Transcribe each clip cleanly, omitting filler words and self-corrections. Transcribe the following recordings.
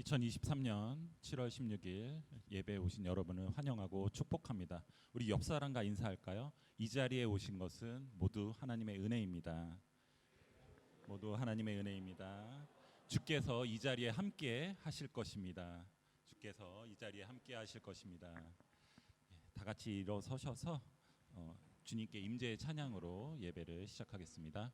2023년 7월 16일 예배에 오신 여러분을 환영하고 축복합니다. 우리 옆 사람과 인사할까요? 이 자리에 오신 것은 모두 하나님의 은혜입니다. 모두 하나님의 은혜입니다. 주께서 이 자리에 함께 하실 것입니다. 주께서 이 자리에 함께 하실 것입니다. 다 같이 일어서셔서 주님께 임재의 찬양으로 예배를 시작하겠습니다.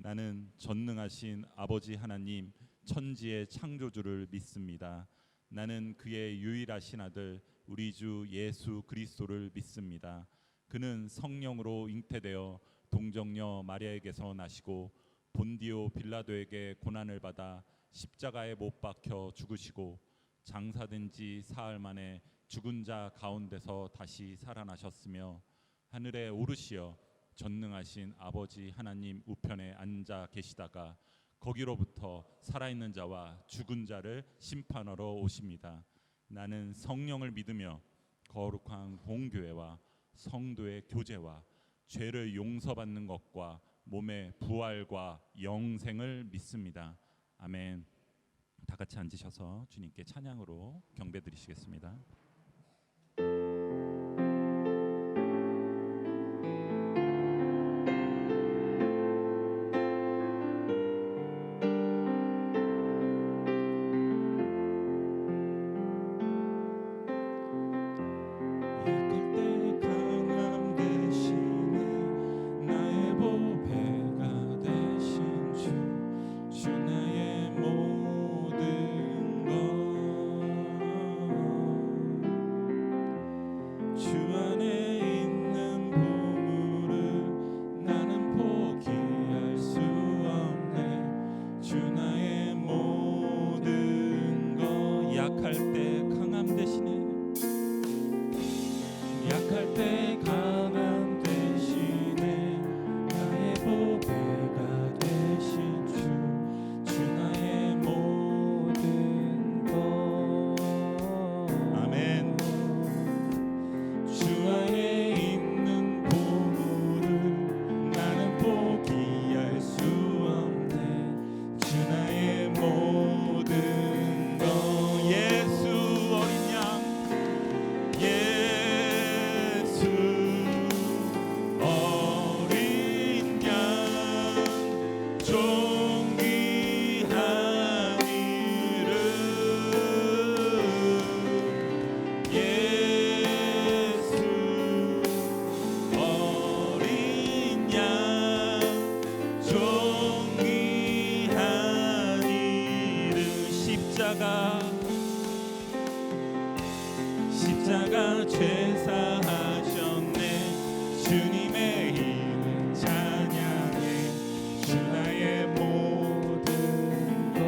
나는 전능하신 아버지 하나님 천지의 창조주를 믿습니다. 나는 그의 유일하신 아들 우리 주 예수 그리스도를 믿습니다. 그는 성령으로 잉태되어 동정녀 마리아에게서 나시고 본디오 빌라도에게 고난을 받아 십자가에 못 박혀 죽으시고 장사된 지 사흘 만에 죽은 자 가운데서 다시 살아나셨으며 하늘에 오르시어 전능하신 아버지 하나님 우편에 앉아 계시다가 거기로부터 살아있는 자와 죽은 자를 심판하러 오십니다. 나는 성령을 믿으며 거룩한 공교회와 성도의 교제와 죄를 용서받는 것과 몸의 부활과 영생을 믿습니다. 아멘. 다 같이 앉으셔서 주님께 찬양으로 경배드리시겠습니다. 주 안에 십자가 죄사하셨네. 주님의 이름 찬양해. 주 나의 모든 것.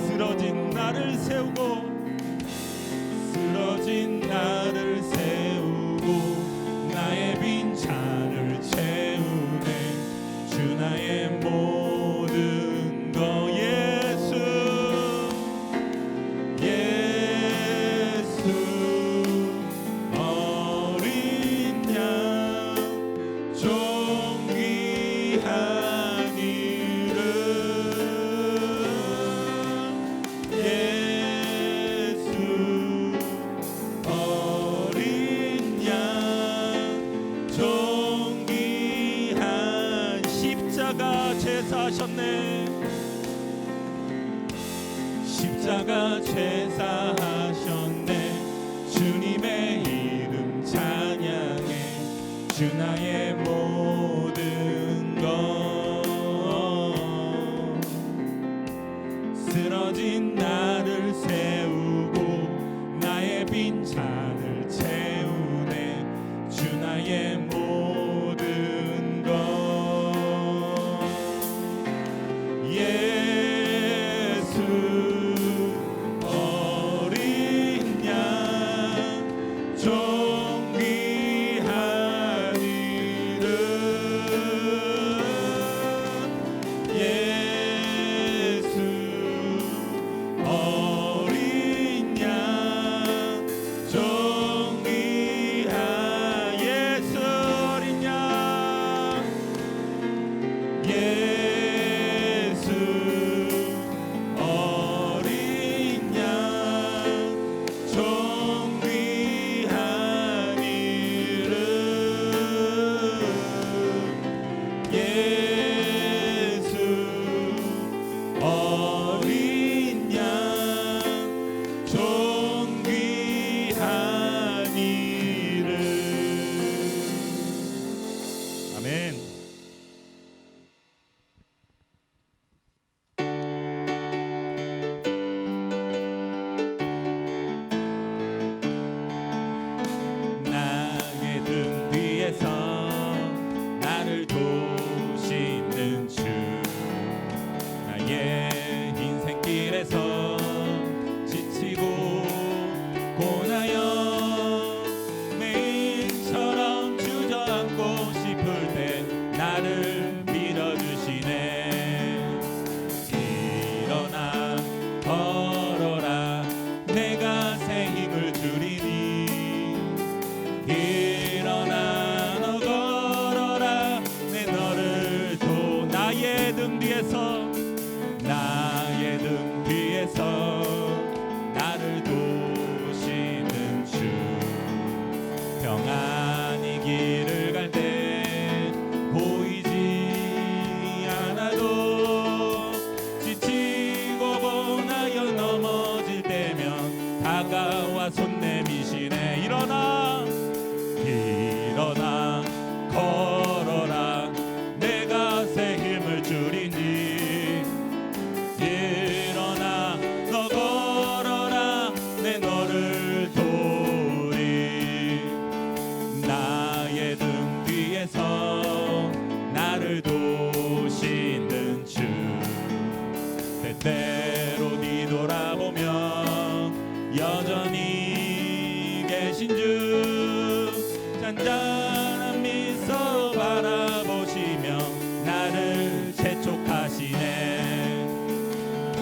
쓰러진 나를 세우고 쓰러진 나를 세우고 나의 빈 잔을 채우네. 주 나의 모든 것. 예수 예수 어린 양 존귀한 이름. 예수 어린 양 존귀한. 십자가 제사하셨네. 십자가 제사하셨네. 주님의 이름 찬양해. 주 나의 모든 것. 쓰러진 나를 세우고 나의 빈 잔을 채우네. 주 나의 모든 것. 예수 어린 양 존귀한 이름. 예수 어린 양 존귀한. 예수 어린 양. 예수 어린 양 존귀한 이름. 예수 어린 양 존귀한 이름. 아멘. 나의 등 뒤에서 나를 도우시는 주. 나의 인생길에서 지치고 고나여 매일처럼 주저앉고 싶을 때 나를 밀어주시네. 일어나 걸어라 내가 새 힘을 주리니. 일어나 너 걸어라 내 너를 도. 나의 등 뒤에서 나의 등 뒤에서 나를 도우시는 주. 평안히 길을 갈 때 보이지 않아도 지치고 고나여 넘어질 때면 다가와 손 내미시네. 일어나 일어나 걸어라 내가 새 힘을 주리니. 일어나 너 걸어라 내 너를 도우리. 나의 등 뒤에서 나를 도우시는 주. 때때로 뒤돌아보면 여전히 계신 주. 잔잔한 미소 바라보시며 나를 재촉하시네.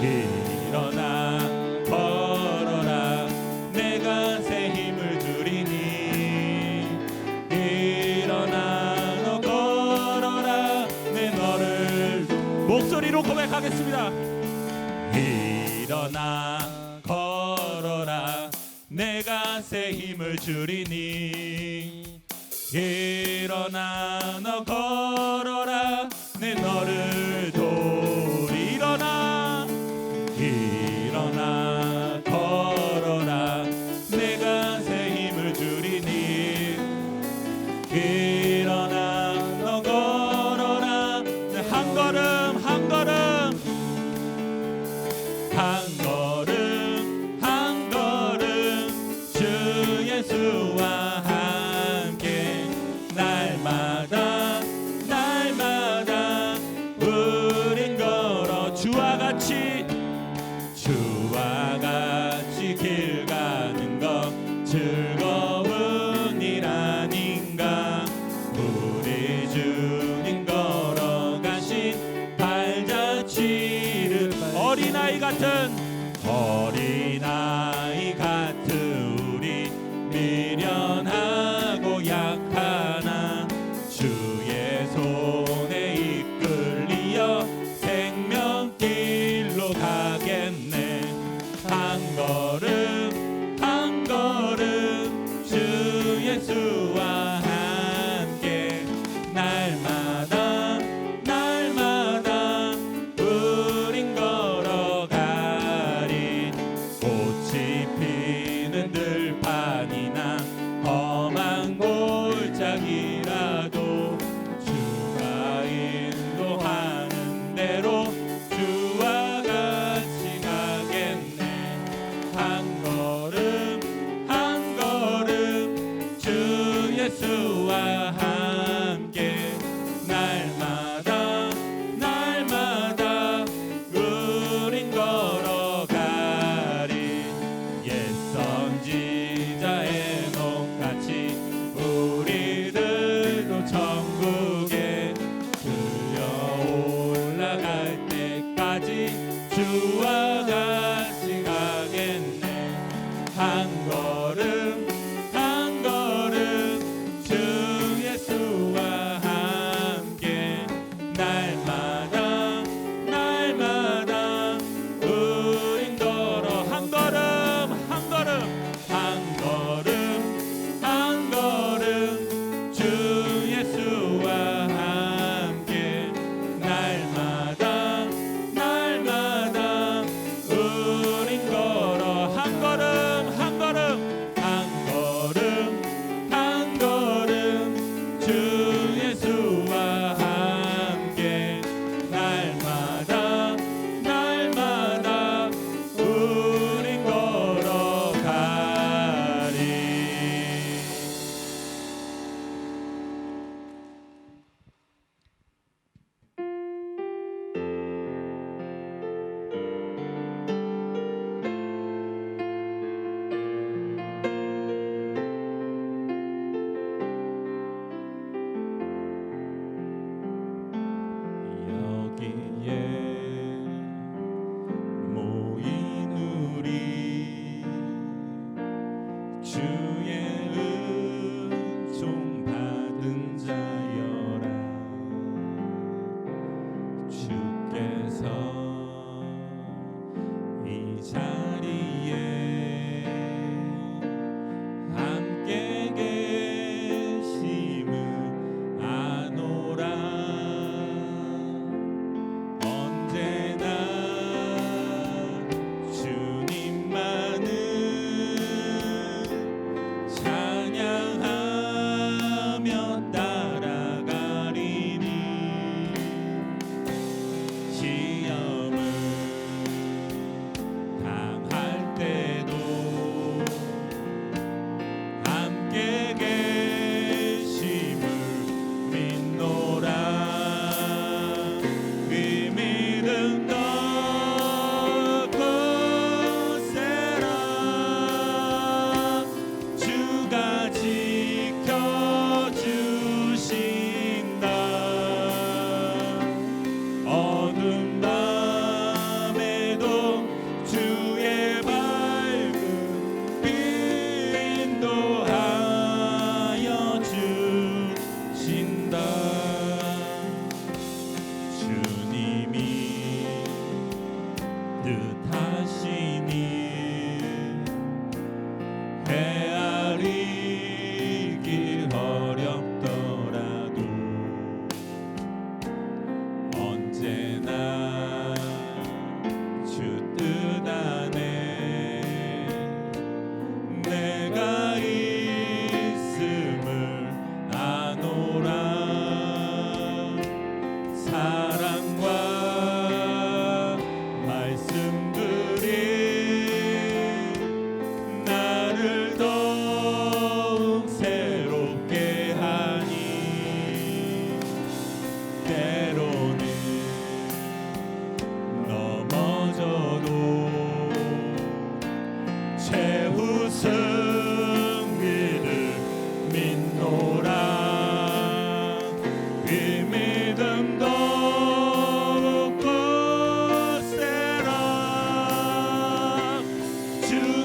일어나 걸어라 내가 새 힘을 주리니. 일어나 너 걸어라 내 너를. 목소리로 고백하겠습니다. 일어나 걸어라 내가 새 힘을 주리니. 일어나 너 걸어라 내 너를 도우리. 일어나 일어나 걸어라 내가 새 힘을 주리니. 일어나 너 걸어라 한 걸음 한 걸음 한 걸음 한 걸음 주의 즐거운 일 아닌가. 우리 주님 걸어가신 발자취를 어린아이 같은 우리 미련하고 약하나 주의 손에 이끌리어 생명길로 가겠네. 한 걸음 한 걸음 주 예수와 함께 날마다 날마다 우린 걸어가리. 꽃이 피는 들판이나 험한 골짜기라도 주가 인도하는 대로 주와 같이 가겠네. 한 걸음 한 걸음 주 예수와 함께 날마다 날마다 우린 걸어가리. 옛 선지자 에녹같이 우리들도 천국에 들려 올라갈 때까지 주와 같이 가겠네. 한 걸음 한 걸음 주 예수와 함께 날마다 날마다 우린 걸어. 한 걸음 한 걸음 한 걸음 한 걸음 주 예수와 함께 날마다 날마다 우린 걸어. 한 걸음 한 걸음 한 걸음 한 걸음 주 예수와 함께 날마다 날마다 우린 걸어가리. 여기에 모인 우리 주의 은총 받은 자여라. 주께서 이 자리에 함께 계심을 아노라. 언제나 주님만은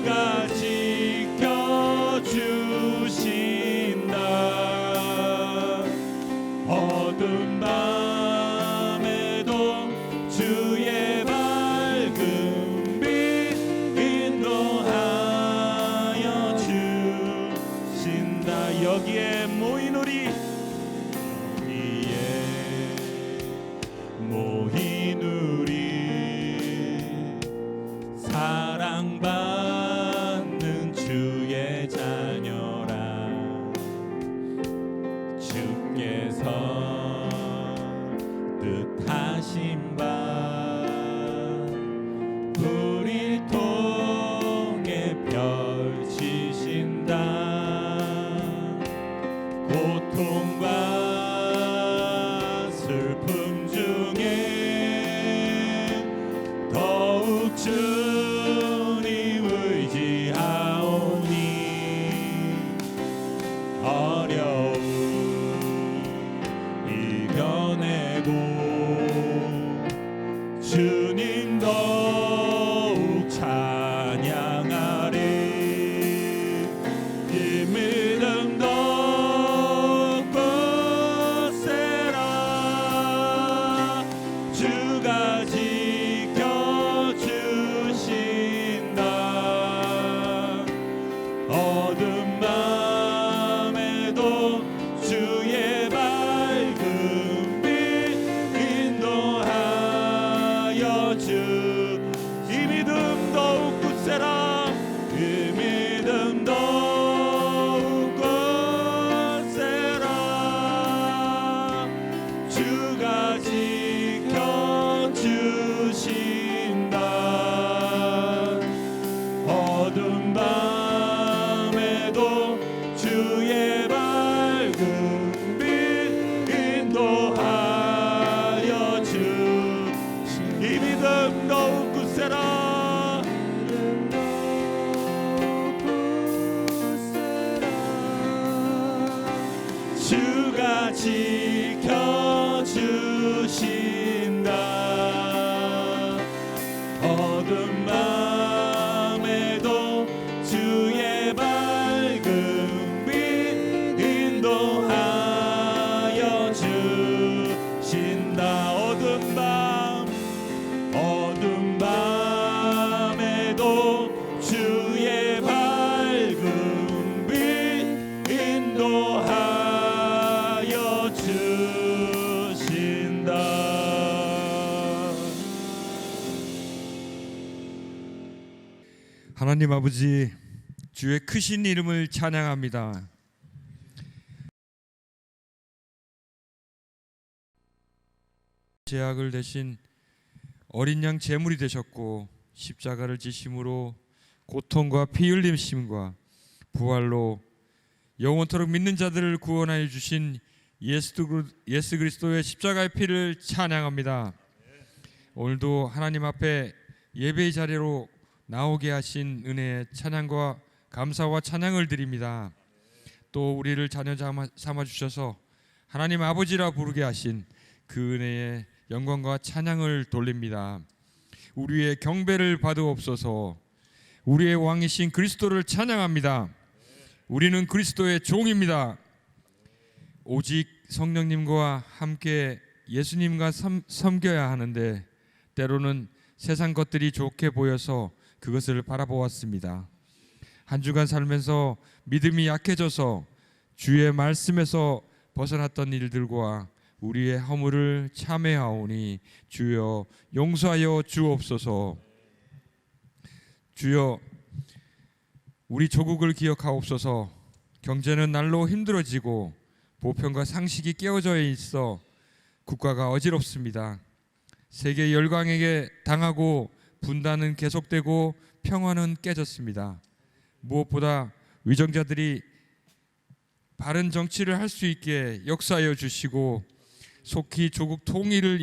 주가 지켜주신다. 어두운 밤에도 주의 밝은 빛 인도하여 주신다. 여기에 모인 우리, 사랑받는 주의 자녀라. 주께서 뜻하신 바 우리 통해 펼치신다. 고통과 슬픔 중에 더욱 주님 의지하오니 어려움 이겨내고 주님 더욱 찬양하리. 이 믿음 더욱 굳세라. 주가 지켜주신다. 어두운 밤에도 주의 밝은 빛 인도하여 주. 이 믿음 더욱 굳세라. 이 믿음 더욱 굳세라. 주가 지켜주신다. 어두운 밤에도 주의 밝은 빛 인도하여 주. 이 믿음 더욱 굳세라. 주가 지켜주신다. 어두운 밤에도 주의 밝은 빛 인도하여 주신다. 어두운 밤에도 주의 밝은 빛 인도하여 주신다. 하나님 아버지, 주의 크신 이름을 찬양합니다. 죄악을 대신 어린 양 제물이 되셨고 십자가를 지심으로 고통과 피 흘림심과 부활로 영원토록 믿는 자들을 구원하여 주신 예수 그리스도의 십자가의 피를 찬양합니다. 오늘도 하나님 앞에 예배의 자리로 나오게 하신 은혜의 찬양과 감사와 찬양을 드립니다. 또 우리를 자녀 삼아 주셔서 하나님 아버지라 부르게 하신 그 은혜의 영광과 찬양을 돌립니다. 우리의 경배를 받으옵소서. 우리의 왕이신 그리스도를 찬양합니다. 우리는 그리스도의 종입니다. 오직 성령님과 함께 예수님과 섬겨야 하는데 때로는 세상 것들이 좋게 보여서 그것을 바라보았습니다. 한 주간 살면서 믿음이 약해져서 주의 말씀에서 벗어났던 일들과 우리의 허물을 참회하오니 주여 용서하여 주옵소서. 주여 우리 조국을 기억하옵소서. 경제는 날로 힘들어지고 보편과 상식이 깨어져 있어 국가가 어지럽습니다. 세계 열강에게 당하고 분단은 계속되고 평화는 깨졌습니다. 무엇보다 위정자들이 바른 정치를 할 수 있게 역사하여 주시고 속히 조국 통일을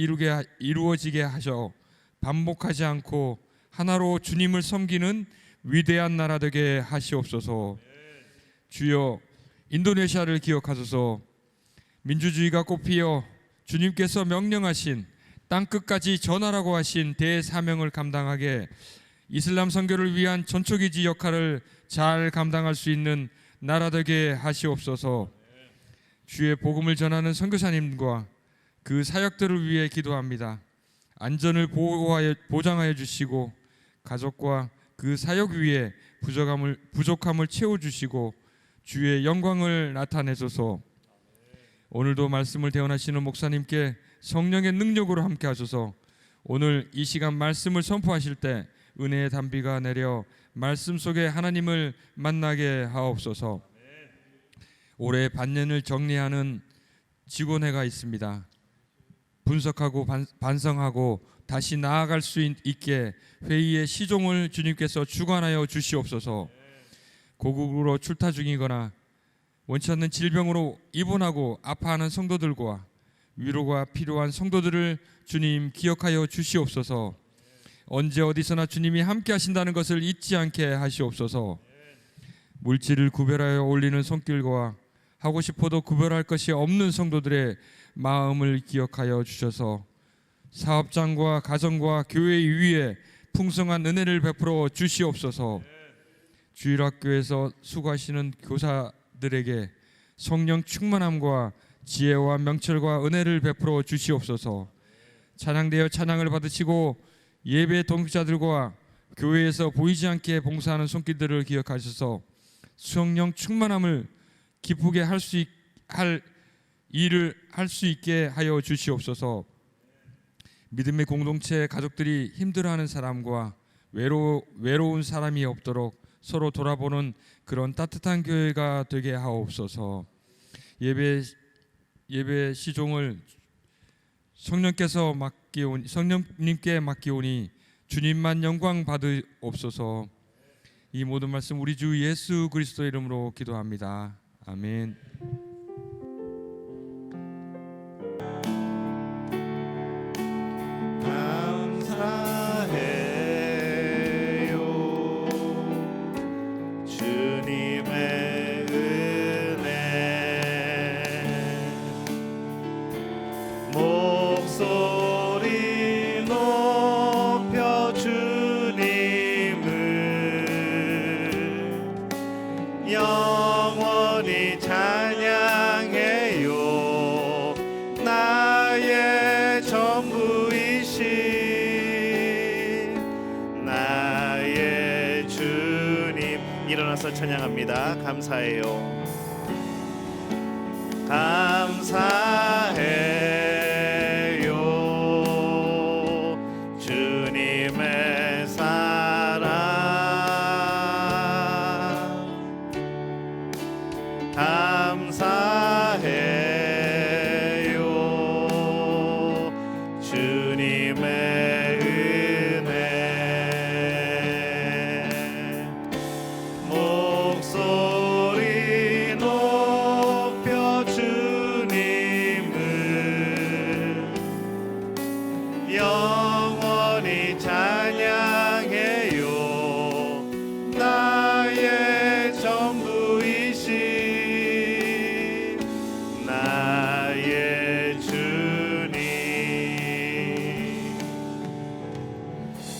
이루어지게 하셔 반복하지 않고 하나로 주님을 섬기는 위대한 나라 되게 하시옵소서. 주여 인도네시아를 기억하소서. 민주주의가 꽃피어 주님께서 명령하신 땅끝까지 전하라고 하신 대사명을 감당하게 이슬람 선교를 위한 전초기지 역할을 잘 감당할 수 있는 나라 되게 하시옵소서. 주의 복음을 전하는 선교사님과 그 사역들을 위해 기도합니다. 안전을 보장하여 주시고 가족과 그 사역 위에 부족함을 채워주시고 주의 영광을 나타내소서. 오늘도 말씀을 대언하시는 목사님께 성령의 능력으로 함께 하소서. 오늘 이 시간 말씀을 선포하실 때 은혜의 단비가 내려 말씀 속에 하나님을 만나게 하옵소서. 올해 반년을 정리하는 직원회가 있습니다. 분석하고 반성하고 다시 나아갈 수 있게 회의의 시종을 주님께서 주관하여 주시옵소서. 고국으로 출타 중이거나 원치 않는 질병으로 입원하고 아파하는 성도들과 위로가 필요한 성도들을 주님 기억하여 주시옵소서. 언제 어디서나 주님이 함께 하신다는 것을 잊지 않게 하시옵소서. 물질을 구별하여 올리는 손길과 하고 싶어도 구별할 것이 없는 성도들의 마음을 기억하여 주셔서 사업장과 가정과 교회 위에 풍성한 은혜를 베풀어 주시옵소서. 주일학교에서 수고하시는 교사들에게 성령 충만함과 지혜와 명철과 은혜를 베풀어 주시옵소서. 찬양되어 찬양을 받으시고 예배 동역자들과 교회에서 보이지 않게 봉사하는 손길들을 기억하셔서 성령 충만함을 기쁘게 일을 할 수 있게 하여 주시옵소서. 믿음의 공동체 가족들이 힘들어하는 사람과 외로운 사람이 없도록 서로 돌아보는 그런 따뜻한 교회가 되게 하옵소서. 예배 시종을 성령님께 맡기오니 주님만 영광 받으옵소서. 이 모든 말씀 우리 주 예수 그리스도의 이름으로 기도합니다. 아멘. 영원히 찬양해요. 나의 전부이신 나의 주님. 일어나서 찬양합니다. 감사해요. 감사해요. 주님의 사랑 감사해요. 주님의 은혜. 목소리 높여 주님을 영원히 찬양해요. 나의 전부이신 나의 주님.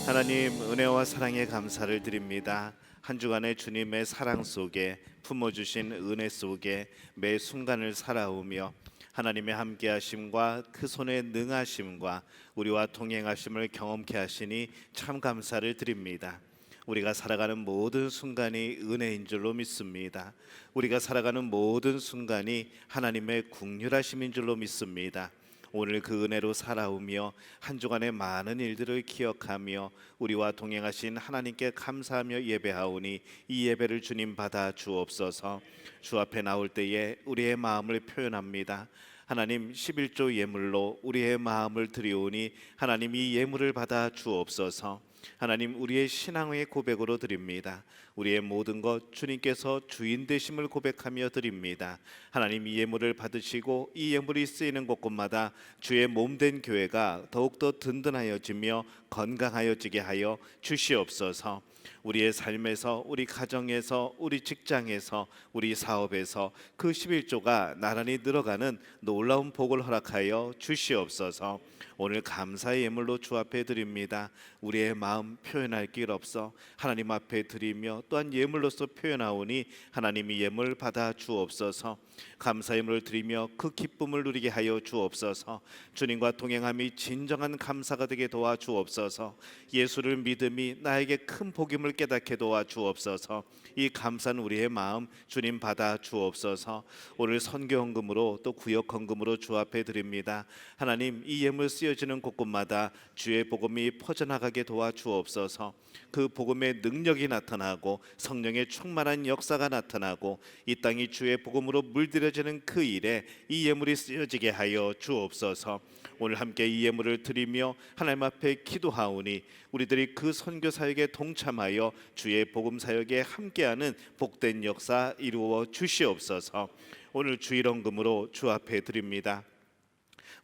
하나님, 은혜와 사랑에 감사를 드립니다. 한 주간의 주님의 사랑 속에 품어주신 은혜 속에 매 순간을 살아오며 하나님의 함께하심과 그 손의 능하심과 우리와 동행하심을 경험케 하시니 참 감사를 드립니다. 우리가 살아가는 모든 순간이 은혜인 줄로 믿습니다. 우리가 살아가는 모든 순간이 하나님의 긍휼하심인 줄로 믿습니다. 오늘 그 은혜로 살아오며 한 주간의 많은 일들을 기억하며 우리와 동행하신 하나님께 감사하며 예배하오니 이 예배를 주님 받아 주옵소서. 주 앞에 나올 때에 우리의 마음을 표현합니다. 하나님, 11조 예물로 우리의 마음을 드리오니 하나님 이 예물을 받아 주옵소서. 하나님, 우리의 신앙의 고백으로 드립니다. 우리의 모든 것 주님께서 주인 되심을 고백하며 드립니다. 하나님, 이 예물을 받으시고 이 예물이 쓰이는 곳곳마다 주의 몸된 교회가 더욱더 든든하여지며 건강하여지게 하여 주시옵소서. 우리의 삶에서, 우리 가정에서, 우리 직장에서, 우리 사업에서 그 11조가 나란히 늘어가는 놀라운 복을 허락하여 주시옵소서. 오늘 감사의 예물로 주 앞에 드립니다. 우리의 마음 표현할 길 없어 하나님 앞에 드리며 또한 예물로서 표현하오니 하나님이 예물 받아 주옵소서. 감사 예물을 드리며 그 기쁨을 누리게 하여 주옵소서. 주님과 동행함이 진정한 감사가 되게 도와 주옵소서. 예수를 믿음이 나에게 큰 복임을 깨닫게 도와 주옵소서. 이 감사는 우리의 마음 주님 받아 주옵소서. 오늘 선교 헌금으로 또 구역 헌금으로 주 앞에 드립니다. 하나님, 이 예물 쓰여지는 곳곳마다 주의 복음이 퍼져나가게 도와 주옵소서. 그 복음의 능력이 나타나고 성령의 충만한 역사가 나타나고 이 땅이 주의 복음으로 물들여지는 그 일에 이 예물이 쓰여지게 하여 주옵소서. 오늘 함께 이 예물을 드리며 하나님 앞에 기도하오니 우리들이 그 선교 사역에 동참하여 주의 복음 사역에 함께하는 복된 역사 이루어 주시옵소서. 오늘 주일 헌금으로 주 앞에 드립니다.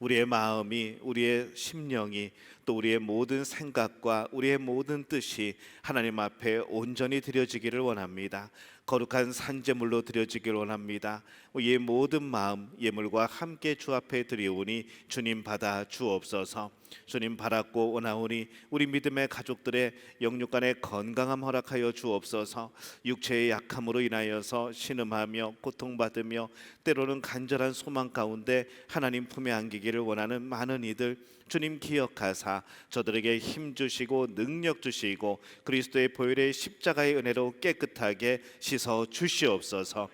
우리의 마음이, 우리의 심령이, 또 우리의 모든 생각과 우리의 모든 뜻이 하나님 앞에 온전히 드려지기를 원합니다. 거룩한 산제물로 드려지기를 원합니다. 이 모든 마음 예물과 함께 주 앞에 드리오니 주님 받아 주옵소서. 주님 바랐고 원하오니 우리 믿음의 가족들의 영육간의 건강함 허락하여 주옵소서. 육체의 약함으로 인하여서 신음하며 고통받으며 때로는 간절한 소망 가운데 하나님 품에 안기기를 원하는 많은 이들 주님 기억하사 저들에게 힘 주시고 능력 주시고 그리스도의 보혈의 십자가의 은혜로 깨끗하게 씻어 주시옵소서.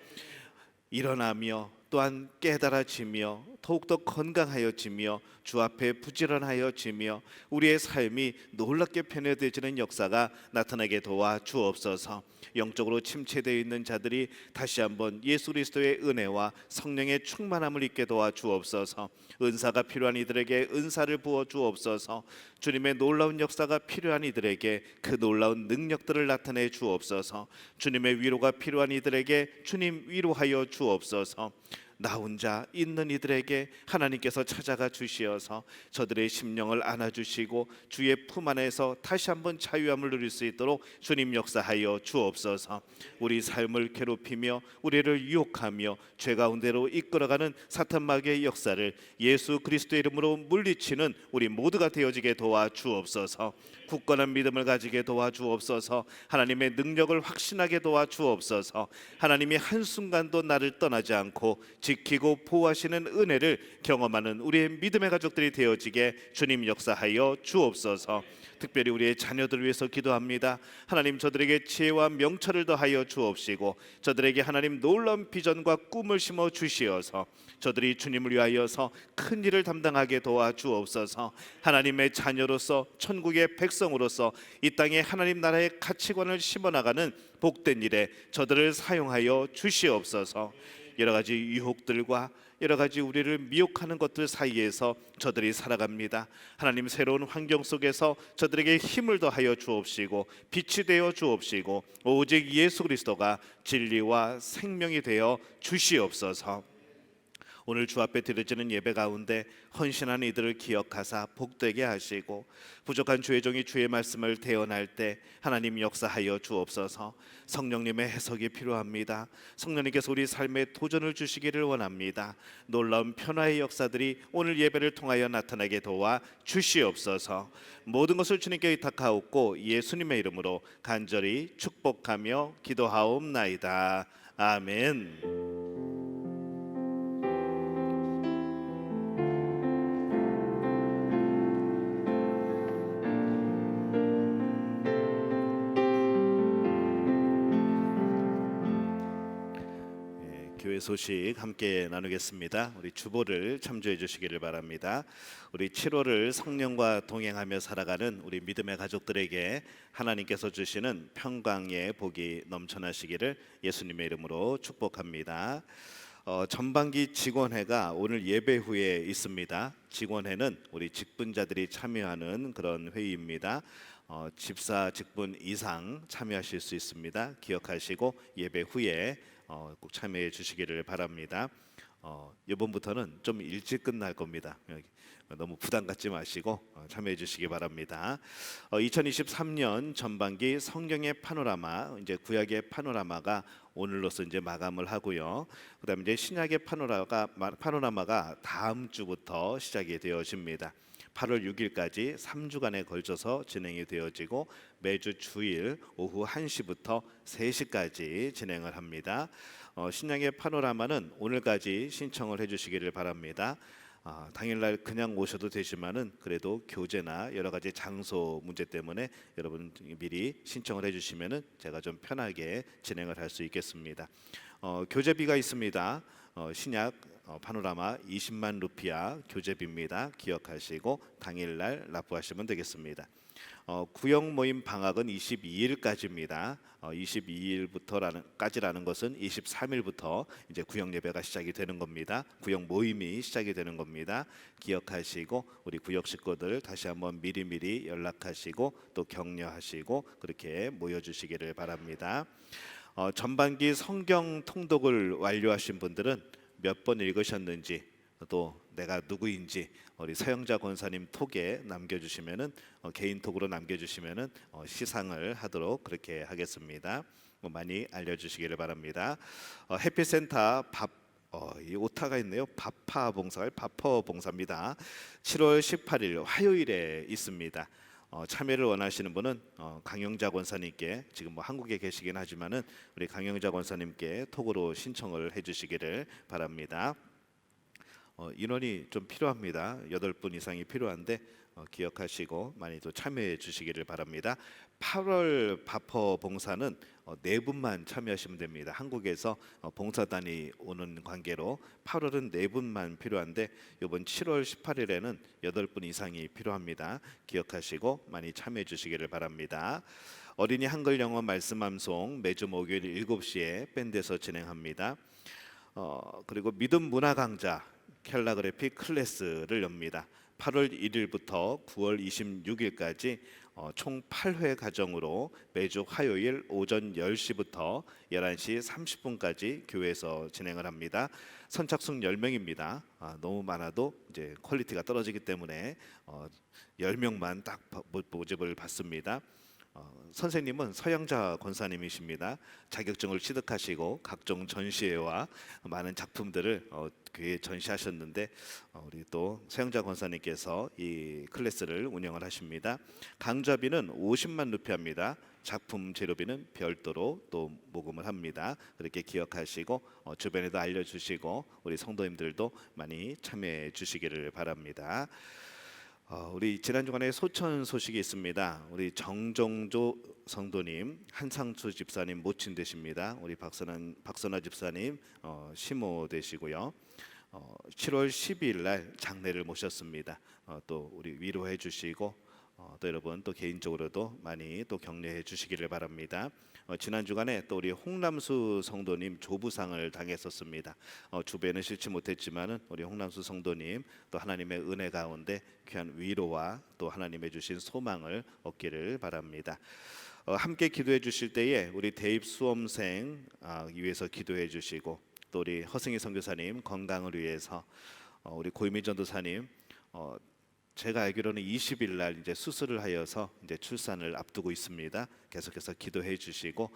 일어나며 또한 깨달아지며 더욱더 건강하여지며 주 앞에 부지런하여지며 우리의 삶이 놀랍게 변화되어지는 역사가 나타나게 도와 주옵소서. 영적으로 침체되어 있는 자들이 다시 한번 예수 그리스도의 은혜와 성령의 충만함을 입게 도와 주옵소서. 은사가 필요한 이들에게 은사를 부어 주옵소서. 주님의 놀라운 역사가 필요한 이들에게 그 놀라운 능력들을 나타내 주옵소서. 주님의 위로가 필요한 이들에게 주님 위로하여 주옵소서. 나 혼자 있는 이들에게 하나님께서 찾아가 주시어서 저들의 심령을 안아주시고 주의 품 안에서 다시 한번 자유함을 누릴 수 있도록 주님 역사하여 주옵소서. 우리 삶을 괴롭히며 우리를 유혹하며 죄 가운데로 이끌어가는 사탄 마귀의 역사를 예수 그리스도의 이름으로 물리치는 우리 모두가 되어지게 도와 주옵소서. 굳건한 믿음을 가지게 도와 주옵소서. 하나님의 능력을 확신하게 도와 주옵소서. 하나님이 한순간도 나를 떠나지 않고 지키고 보호하시는 은혜를 경험하는 우리의 믿음의 가족들이 되어지게 주님 역사하여 주옵소서. 특별히 우리의 자녀들을 위해서 기도합니다. 하나님, 저들에게 지혜와 명철을 더하여 주옵시고 저들에게 하나님 놀라운 비전과 꿈을 심어 주시어서 저들이 주님을 위하여서 큰 일을 담당하게 도와 주옵소서. 하나님의 자녀로서 천국의 백성으로서 이 땅에 하나님 나라의 가치관을 심어나가는 복된 일에 저들을 사용하여 주시옵소서. 여러 가지 유혹들과 여러 가지 우리를 미혹하는 것들 사이에서 저들이 살아갑니다. 하나님, 새로운 환경 속에서 저들에게 힘을 더하여 주옵시고 빛이 되어 주옵시고 오직 예수 그리스도가 진리와 생명이 되어 주시옵소서. 오늘 주 앞에 드려지는 예배 가운데 헌신한 이들을 기억하사 복되게 하시고 부족한 주의 종이 주의 말씀을 대언할 때 하나님 역사하여 주옵소서. 성령님의 해석이 필요합니다. 성령님께서 우리 삶에 도전을 주시기를 원합니다. 놀라운 변화의 역사들이 오늘 예배를 통하여 나타나게 도와 주시옵소서. 모든 것을 주님께 의탁하옵고 예수님의 이름으로 간절히 축복하며 기도하옵나이다. 아멘. 교회 소식 함께 나누겠습니다. 우리 주보를 참조해 주시기를 바랍니다. 우리 7월을 성령과 동행하며 살아가는 우리 믿음의 가족들에게 하나님께서 주시는 평강의 복이 넘쳐나시기를 예수님의 이름으로 축복합니다. 전반기 직원회가 오늘 예배 후에 있습니다. 직원회는 우리 직분자들이 참여하는 그런 회의입니다. 집사 직분 이상 참여하실 수 있습니다. 기억하시고 예배 후에 꼭 참여해 주시기를 바랍니다. 이번부터는 좀 일찍 끝날 겁니다. 너무 부담 갖지 마시고 참여해 주시기 바랍니다. 2023년 전반기 성경의 파노라마, 이제 구약의 파노라마가 오늘로서 이제 마감을 하고요. 그다음에 이제 신약의 파노라마가 다음 주부터 시작이 되어집니다. 8월 6일까지 3주간에 걸쳐서 진행이 되어지고 매주 주일 오후 1시부터 3시까지 진행을 합니다. 신약의 파노라마는 오늘까지 신청을 해주시기를 바랍니다. 당일날 그냥 오셔도 되지만은 그래도 교재나 여러 가지 장소 문제 때문에 여러분 미리 신청을 해주시면은 제가 좀 편하게 진행을 할 수 있겠습니다. 교재비가 있습니다. 신약 파노라마 20만 루피아 교재비입니다. 기억하시고 당일날 납부하시면 되겠습니다. 구역 모임 방학은 22일까지입니다. 22일부터까지라는 것은 23일부터 이제 구역 예배가 시작이 되는 겁니다. 구역 모임이 시작이 되는 겁니다. 기억하시고 우리 구역 식구들 다시 한번 미리미리 연락하시고 또 격려하시고 그렇게 모여주시기를 바랍니다. 전반기 성경 통독을 완료하신 분들은 몇 번 읽으셨는지 또 내가 누구인지 우리 서영자 권사님 톡에 남겨주시면은 개인 톡으로 남겨주시면은 시상을 하도록 그렇게 하겠습니다. 많이 알려주시기를 바랍니다. 해피센터 이 오타가 있네요. 바파 봉사입니다. 7월 18일 화요일에 있습니다. 참여를 원하시는 분은 강영자 권사님께 지금 뭐 한국에 계시긴 하지만은 우리 강영자 권사님께 톡으로 신청을 해주시기를 바랍니다. 인원이 좀 필요합니다. 8분 이상이 필요한데 기억하시고 많이 또 참여해 주시기를 바랍니다. 8월 바퍼 봉사는 4분만 참여하시면 됩니다. 한국에서 봉사단이 오는 관계로 8월은 4분만 필요한데 이번 7월 18일에는 8분 이상이 필요합니다. 기억하시고 많이 참여해 주시기를 바랍니다. 어린이 한글 영어 말씀 암송 매주 목요일 7시에 밴드에서 진행합니다. 그리고 믿음 문화 강좌 캘라그래피 클래스를 엽니다. 8월 1일부터 9월 26일까지 총 8회 과정으로 매주 화요일 오전 10시부터 11시 30분까지 교회에서 진행을 합니다. 선착순 10명입니다. 너무 많아도 이제 퀄리티가 떨어지기 때문에 10명만 딱 모집을 받습니다. 선생님은 서영자 권사님이십니다. 자격증을 취득하시고 각종 전시회와 많은 작품들을 교회에 전시하셨는데 우리 또 서영자 권사님께서 이 클래스를 운영을 하십니다. 강좌비는 50만 루피아입니다. 작품 재료비는 별도로 또 모금을 합니다. 그렇게 기억하시고 주변에도 알려주시고 우리 성도님들도 많이 참여해 주시기를 바랍니다. 우리 지난 주간에 소천 소식이 있습니다. 우리 정정조 성도님, 한상수 집사님 모친 되십니다. 우리 박선아 집사님 시모 되시고요. 7월 12일 날 장례를 모셨습니다. 또 우리 위로해 주시고 또 여러분 또 개인적으로도 많이 또 격려해 주시기를 바랍니다. 지난 주간에 또 우리 홍남수 성도님 조부상을 당했었습니다. 주변은 싫지 못했지만은 우리 홍남수 성도님 또 하나님의 은혜 가운데 귀한 위로와 또 하나님의 주신 소망을 얻기를 바랍니다. 함께 기도해 주실 때에 우리 대입 수험생 위해서 기도해 주시고 또 우리 허승희 선교사님 건강을 위해서 우리 고유민 전도사님 제가 알기로는 20일 날 이제 수술을 하여서 이제 출산을 앞두고 있습니다. 계속해서 기도해 주시고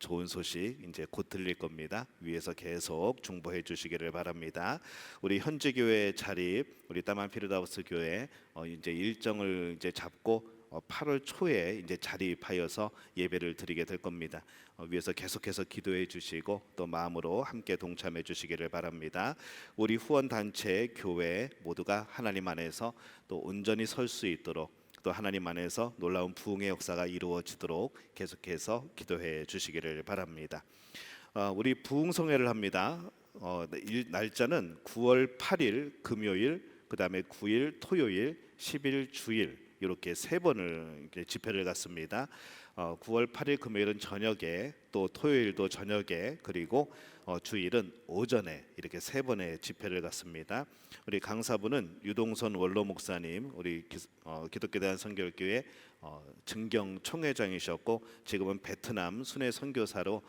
좋은 소식 이제 곧 들릴 겁니다. 위에서 계속 중보해 주시기를 바랍니다. 우리 현지 교회 자립, 우리 따만피르다우스 교회 이제 일정을 이제 잡고 8월 초에 이제 자립하여서 예배를 드리게 될 겁니다. 위에서 계속해서 기도해 주시고 또 마음으로 함께 동참해 주시기를 바랍니다. 우리 후원 단체 교회 모두가 하나님 안에서 또 온전히 설 수 있도록 또 하나님 안에서 놀라운 부흥의 역사가 이루어지도록 계속해서 기도해 주시기를 바랍니다. 우리 부흥성회를 합니다. 날짜는 9월 8일 금요일, 그다음에 9일 토요일, 10일 주일 이렇게 3번을 집회를 갖습니다. 9월 8일 금요일은 저녁에 또 토요일도 저녁에 그리고 주일은 오전에 이렇게 3번의 집회를 갖습니다. 우리 강사부는 유동선 원로 목사님, 우리 기독교대한 선교교회 증경 총회장이셨고 지금은 베트남 순회 선교사로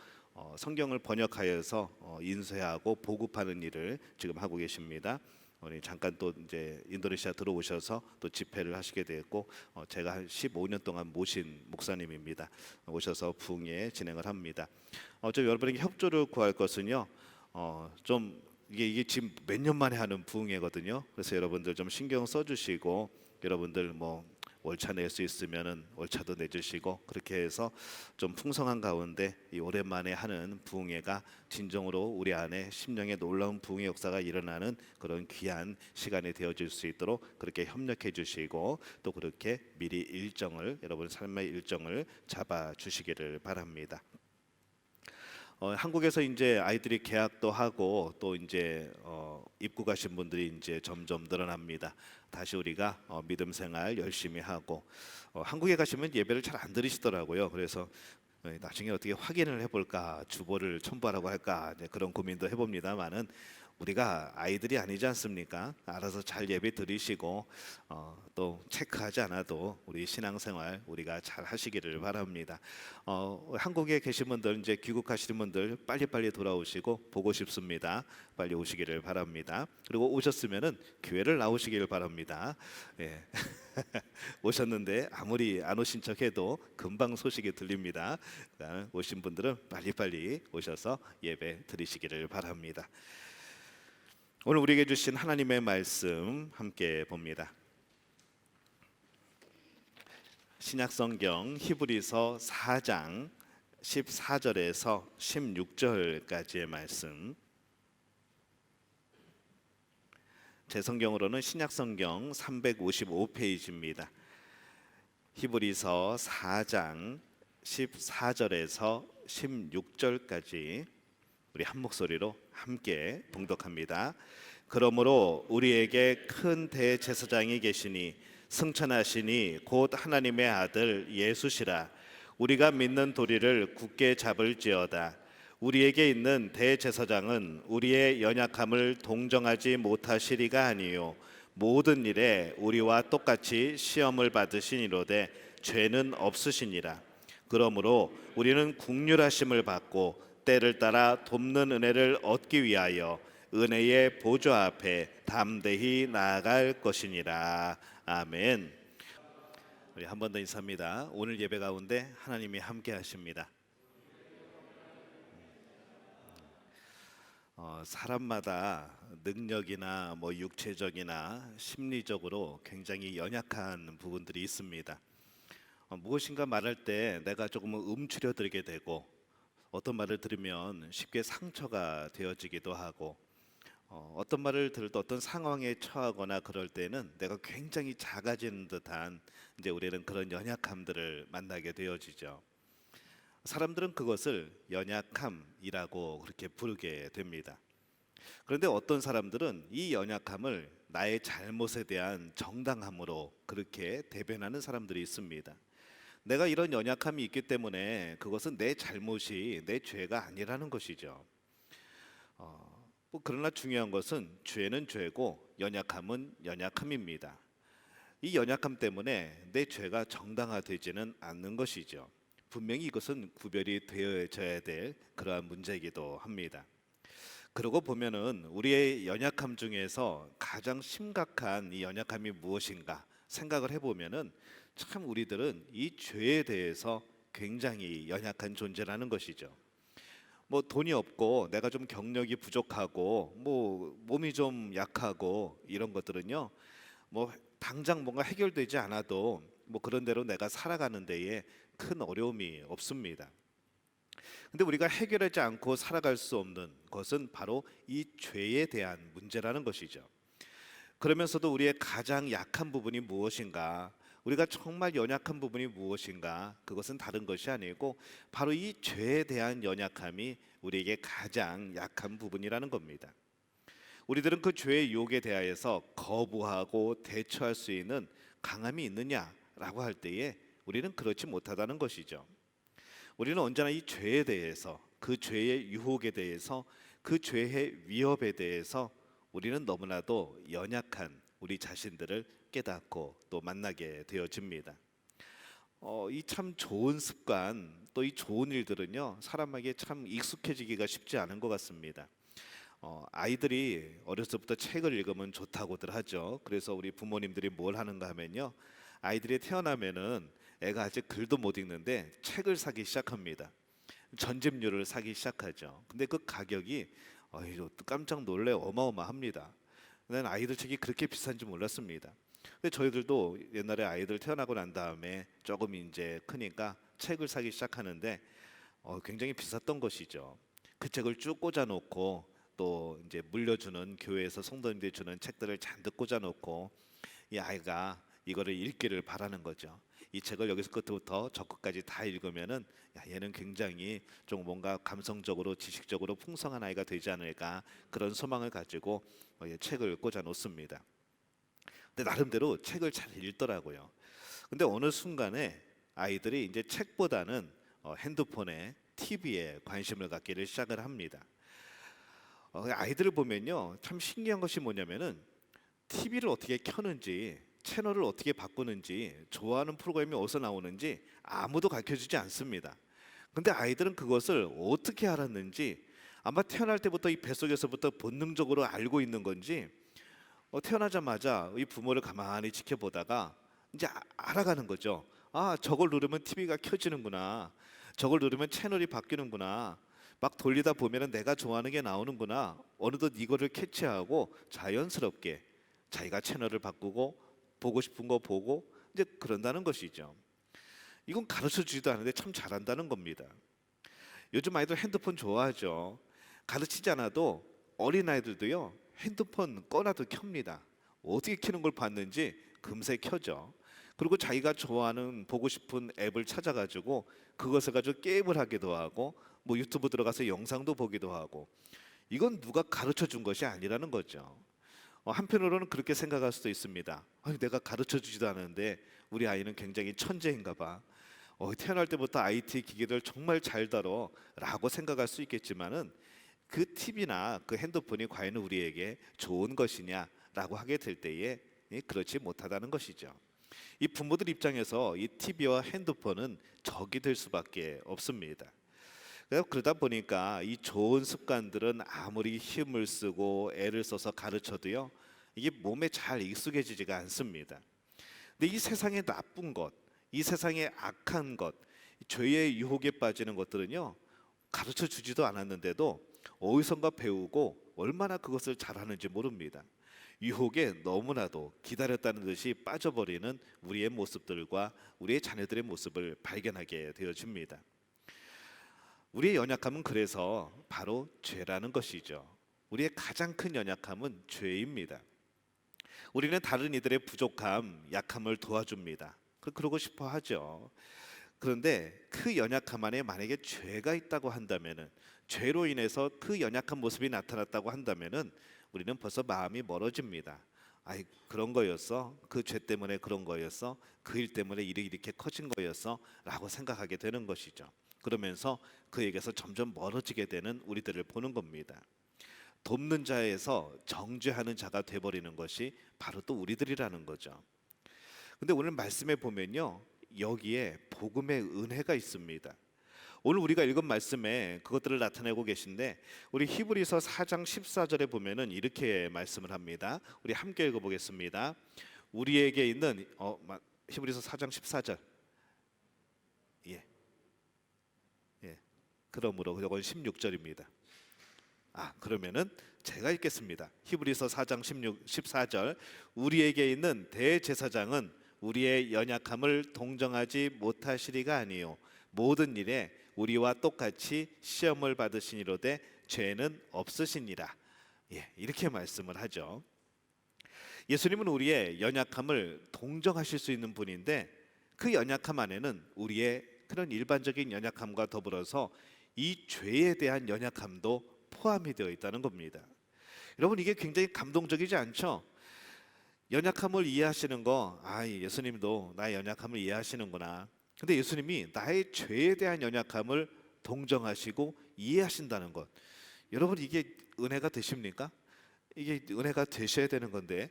성경을 번역하여서 인쇄하고 보급하는 일을 지금 하고 계십니다. 우리 잠깐 또 이제 인도네시아 들어오셔서 또 집회를 하시게 됐고 제가 한 15년 동안 모신 목사님입니다. 오셔서 부흥회 진행을 합니다. 좀 여러분에게 협조를 구할 것은요. 좀 이게 지금 몇 년 만에 하는 부흥회거든요. 그래서 여러분들 좀 신경 써주시고 여러분들 뭐 월차 낼 수 있으면은 월차도 내주시고 그렇게 해서 좀 풍성한 가운데 이 오랜만에 하는 부흥회가 진정으로 우리 안에 심령에 놀라운 부흥의 역사가 일어나는 그런 귀한 시간이 되어질 수 있도록 그렇게 협력해 주시고 또 그렇게 미리 일정을 여러분 삶의 일정을 잡아 주시기를 바랍니다. 한국에서 이제 아이들이 개학도 하고 또 이제 입고 가신 분들이 이제 점점 늘어납니다. 다시 우리가 믿음 생활 열심히 하고 한국에 가시면 예배를 잘 안 드리시더라고요. 그래서 나중에 어떻게 확인을 해볼까 주보를 첨부하라고 할까 그런 고민도 해봅니다만은 우리가 아이들이 아니지 않습니까? 알아서 잘 예배 드리시고 또 체크하지 않아도 우리 신앙생활 우리가 잘 하시기를 바랍니다. 한국에 계신 분들 이제 귀국하시는 분들 빨리빨리 돌아오시고 보고 싶습니다. 빨리 오시기를 바랍니다. 그리고 오셨으면은 교회를 나오시기를 바랍니다. 예. 오셨는데 아무리 안 오신 척해도 금방 소식이 들립니다. 그러니까 오신 분들은 빨리빨리 오셔서 예배 드리시기를 바랍니다. 오늘 우리에게 주신 하나님의 말씀 함께 봅니다. 신약성경 히브리서 4장 14절에서 16절까지의 말씀. 제 성경으로는 신약성경 355페이지입니다. 히브리서 4장 14절에서 16절까지 우리 한 목소리로 함께 봉독합니다. 그러므로 우리에게 큰 대제사장이 계시니 승천하시니 곧 하나님의 아들 예수시라. 우리가 믿는 도리를 굳게 잡을지어다. 우리에게 있는 대제사장은 우리의 연약함을 동정하지 못하시리가 아니요 모든 일에 우리와 똑같이 시험을 받으시니로되 죄는 없으시니라. 그러므로 우리는 긍휼하심을 받고 때를 따라 돕는 은혜를 얻기 위하여 은혜의 보좌 앞에 담대히 나아갈 것이니라. 아멘. 우리 한 번 더 인사합니다. 오늘 예배 가운데 하나님이 함께 하십니다. 사람마다 능력이나 뭐 육체적이나 심리적으로 굉장히 연약한 부분들이 있습니다. 무엇인가 말할 때 내가 조금 움츠려들게 되고 어떤 말을 들으면 쉽게 상처가 되어지기도 하고 어떤 말을 들을 때 어떤 상황에 처하거나 그럴 때는 내가 굉장히 작아지는 듯한 이제 우리는 그런 연약함들을 만나게 되어지죠. 사람들은 그것을 연약함이라고 그렇게 부르게 됩니다. 그런데 어떤 사람들은 이 연약함을 나의 잘못에 대한 정당함으로 그렇게 대변하는 사람들이 있습니다. 내가 이런 연약함이 있기 때문에 그것은 내 잘못이 내 죄가 아니라는 것이죠. 그러나 중요한 것은 죄는 죄고 연약함은 연약함입니다. 이 연약함 때문에 내 죄가 정당화되지는 않는 것이죠. 분명히 이것은 구별이 되어져야 될 그러한 문제이기도 합니다. 그러고 보면은 우리의 연약함 중에서 가장 심각한 이 연약함이 무엇인가 생각을 해보면은 참 우리들은 이 죄에 대해서 굉장히 연약한 존재라는 것이죠. 뭐 돈이 없고 내가 좀 경력이 부족하고 뭐 몸이 좀 약하고 이런 것들은요 뭐 당장 뭔가 해결되지 않아도 뭐 그런 대로 내가 살아가는 데에 큰 어려움이 없습니다. 근데 우리가 해결하지 않고 살아갈 수 없는 것은 바로 이 죄에 대한 문제라는 것이죠. 그러면서도 우리의 가장 약한 부분이 무엇인가? 우리가 정말 연약한 부분이 무엇인가? 그것은 다른 것이 아니고 바로 이 죄에 대한 연약함이 우리에게 가장 약한 부분이라는 겁니다. 우리들은 그 죄의 유혹에 대하여서 거부하고 대처할 수 있는 강함이 있느냐라고 할 때에 우리는 그렇지 못하다는 것이죠. 우리는 언제나 이 죄에 대해서 그 죄의 유혹에 대해서 그 죄의 위협에 대해서 우리는 너무나도 연약한 우리 자신들을 깨닫고 또 만나게 되어집니다. 이 참 좋은 습관 또 이 좋은 일들은요 사람에게 참 익숙해지기가 쉽지 않은 것 같습니다. 아이들이 어렸을 때부터 책을 읽으면 좋다고들 하죠. 그래서 우리 부모님들이 뭘 하는가 하면요, 아이들이 태어나면은 애가 아직 글도 못 읽는데 책을 사기 시작합니다. 전집류를 사기 시작하죠. 근데 그 가격이 깜짝 놀래 어마어마합니다. 난 아이들 책이 그렇게 비싼 줄 몰랐습니다. 근데 저희들도 옛날에 아이들 태어나고 난 다음에 조금 이제 크니까 책을 사기 시작하는데 굉장히 비쌌던 것이죠. 그 책을 쭉 꽂아놓고 또 이제 물려주는 교회에서 성도님들이 주는 책들을 잔뜩 꽂아놓고 이 아이가 이거를 읽기를 바라는 거죠. 이 책을 여기서 끝부터 저 끝까지 다 읽으면은 얘는 굉장히 좀 뭔가 감성적으로 지식적으로 풍성한 아이가 되지 않을까, 그런 소망을 가지고 책을 꽂아 놓습니다. 근데 나름대로 책을 잘 읽더라고요. 근데 어느 순간에 아이들이 이제 책보다는 핸드폰에 TV에 관심을 갖기를 시작을 합니다. 아이들을 보면요 참 신기한 것이 뭐냐면은 TV를 어떻게 켜는지, 채널을 어떻게 바꾸는지, 좋아하는 프로그램이 어디서 나오는지 아무도 가르쳐주지 않습니다. 근데 아이들은 그것을 어떻게 알았는지, 아마 태어날 때부터 이 뱃속에서부터 본능적으로 알고 있는 건지, 태어나자마자 이 부모를 가만히 지켜보다가 이제 알아가는 거죠. 아, 저걸 누르면 TV가 켜지는구나. 저걸 누르면 채널이 바뀌는구나. 막 돌리다 보면은 내가 좋아하는 게 나오는구나. 어느덧 이거를 캐치하고 자연스럽게 자기가 채널을 바꾸고 보고 싶은 거 보고 이제 그런다는 것이죠. 이건 가르쳐 주지도 않는데 참 잘한다는 겁니다. 요즘 아이들 핸드폰 좋아하죠. 가르치지 않아도 어린 아이들도요 핸드폰 꺼놔도 켭니다. 어떻게 켜는 걸 봤는지 금세 켜죠. 그리고 자기가 좋아하는 보고 싶은 앱을 찾아가지고 그것을 가지고 게임을 하기도 하고 뭐 유튜브 들어가서 영상도 보기도 하고, 이건 누가 가르쳐 준 것이 아니라는 거죠. 한편으로는 그렇게 생각할 수도 있습니다. 아니, 내가 가르쳐 주지도 않았는데 우리 아이는 굉장히 천재인가 봐. 태어날 때부터 IT 기기를 정말 잘 다뤄 라고 생각할 수 있겠지만은 그 TV나 그 핸드폰이 과연 우리에게 좋은 것이냐 라고 하게 될 때에 그렇지 못하다는 것이죠. 이 부모들 입장에서 이 TV와 핸드폰은 적이 될 수밖에 없습니다. 그러다 보니까 이 좋은 습관들은 아무리 힘을 쓰고 애를 써서 가르쳐도요 이게 몸에 잘 익숙해지지가 않습니다. 근데 이 세상의 나쁜 것, 이 세상의 악한 것, 죄의 유혹에 빠지는 것들은요 가르쳐 주지도 않았는데도 어디선가 배우고 얼마나 그것을 잘하는지 모릅니다. 유혹에 너무나도 기다렸다는 듯이 빠져버리는 우리의 모습들과 우리의 자녀들의 모습을 발견하게 되어집니다. 우리의 연약함은 그래서 바로 죄라는 것이죠. 우리의 가장 큰 연약함은 죄입니다. 우리는 다른 이들의 부족함, 약함을 도와줍니다. 그러고 싶어 하죠. 그런데 그 연약함 안에 만약에 죄가 있다고 한다면은, 죄로 인해서 그 연약한 모습이 나타났다고 한다면은 우리는 벌써 마음이 멀어집니다. 아이, 그런 거였어? 그 죄 때문에 그런 거였어? 그 일 때문에 일이 이렇게 커진 거였어? 라고 생각하게 되는 것이죠. 그러면서 그에게서 점점 멀어지게 되는 우리들을 보는 겁니다. 돕는 자에서 정죄하는 자가 돼버리는 것이 바로 또 우리들이라는 거죠. 근데 오늘 말씀에 보면요 여기에 복음의 은혜가 있습니다. 오늘 우리가 읽은 말씀에 그것들을 나타내고 계신데, 우리 히브리서 4장 14절에 보면은 이렇게 말씀을 합니다. 우리 함께 읽어보겠습니다. 우리에게 있는 히브리서 4장 14절. 그러므로 이건 16절입니다. 그러면은 제가 읽겠습니다. 히브리서 4장 14절. 우리에게 있는 대제사장은 우리의 연약함을 동정하지 못하시리가 아니요 모든 일에 우리와 똑같이 시험을 받으시니로되 죄는 없으시니라. 이렇게 말씀을 하죠. 예수님은 우리의 연약함을 동정하실 수 있는 분인데, 그 연약함 안에는 우리의 그런 일반적인 연약함과 더불어서 이 죄에 대한 연약함도 포함이 되어 있다는 겁니다. 여러분, 이게 굉장히 감동적이지 않죠? 연약함을 이해하시는 거, 예수님도 나의 연약함을 이해하시는구나. 근데 예수님이 나의 죄에 대한 연약함을 동정하시고 이해하신다는 것, 여러분 이게 은혜가 되십니까? 이게 은혜가 되셔야 되는 건데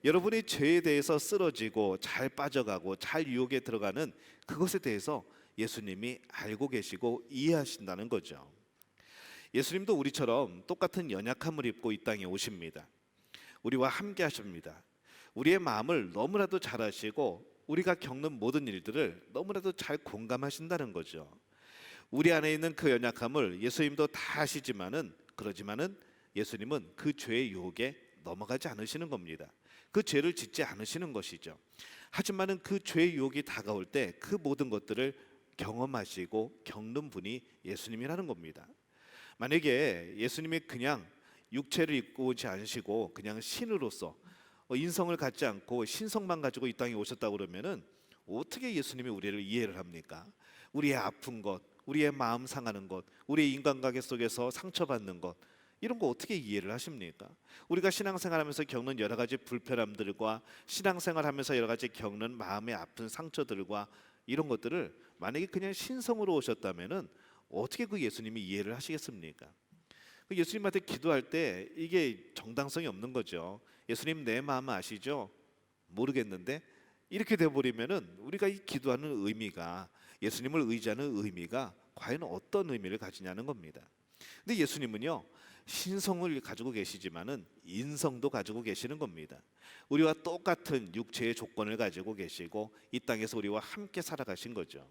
여러분이 죄에 대해서 쓰러지고 잘 빠져가고 잘 유혹에 들어가는 그것에 대해서 예수님이 알고 계시고 이해하신다는 거죠. 예수님도 우리처럼 똑같은 연약함을 입고 이 땅에 오십니다. 우리와 함께 하십니다. 우리의 마음을 너무나도 잘 아시고 우리가 겪는 모든 일들을 너무나도 잘 공감하신다는 거죠. 우리 안에 있는 그 연약함을 예수님도 다 아시지만은 그러지만은 예수님은 그 죄의 유혹에 넘어가지 않으시는 겁니다. 그 죄를 짓지 않으시는 것이죠. 하지만은 그 죄의 유혹이 다가올 때 그 모든 것들을 경험하시고 겪는 분이 예수님이라는 겁니다. 만약에 예수님이 그냥 육체를 입고 오지 않으시고 그냥 신으로서 인성을 갖지 않고 신성만 가지고 이 땅에 오셨다고 그러면은 어떻게 예수님이 우리를 이해를 합니까? 우리의 아픈 것, 우리의 마음 상하는 것, 우리의 인간관계 속에서 상처받는 것, 이런 거 어떻게 이해를 하십니까? 우리가 신앙생활하면서 겪는 여러 가지 불편함들과 신앙생활하면서 여러 가지 겪는 마음의 아픈 상처들과 이런 것들을 만약에 그냥 신성으로 오셨다면은 어떻게 그 예수님이 이해를 하시겠습니까? 그 예수님한테 기도할 때 이게 정당성이 없는 거죠. 예수님 내 마음 아시죠? 모르겠는데 이렇게 돼버리면은 우리가 이 기도하는 의미가 예수님을 의지하는 의미가 과연 어떤 의미를 가지냐는 겁니다. 근데 예수님은요 신성을 가지고 계시지만은 인성도 가지고 계시는 겁니다. 우리와 똑같은 육체의 조건을 가지고 계시고 이 땅에서 우리와 함께 살아가신 거죠.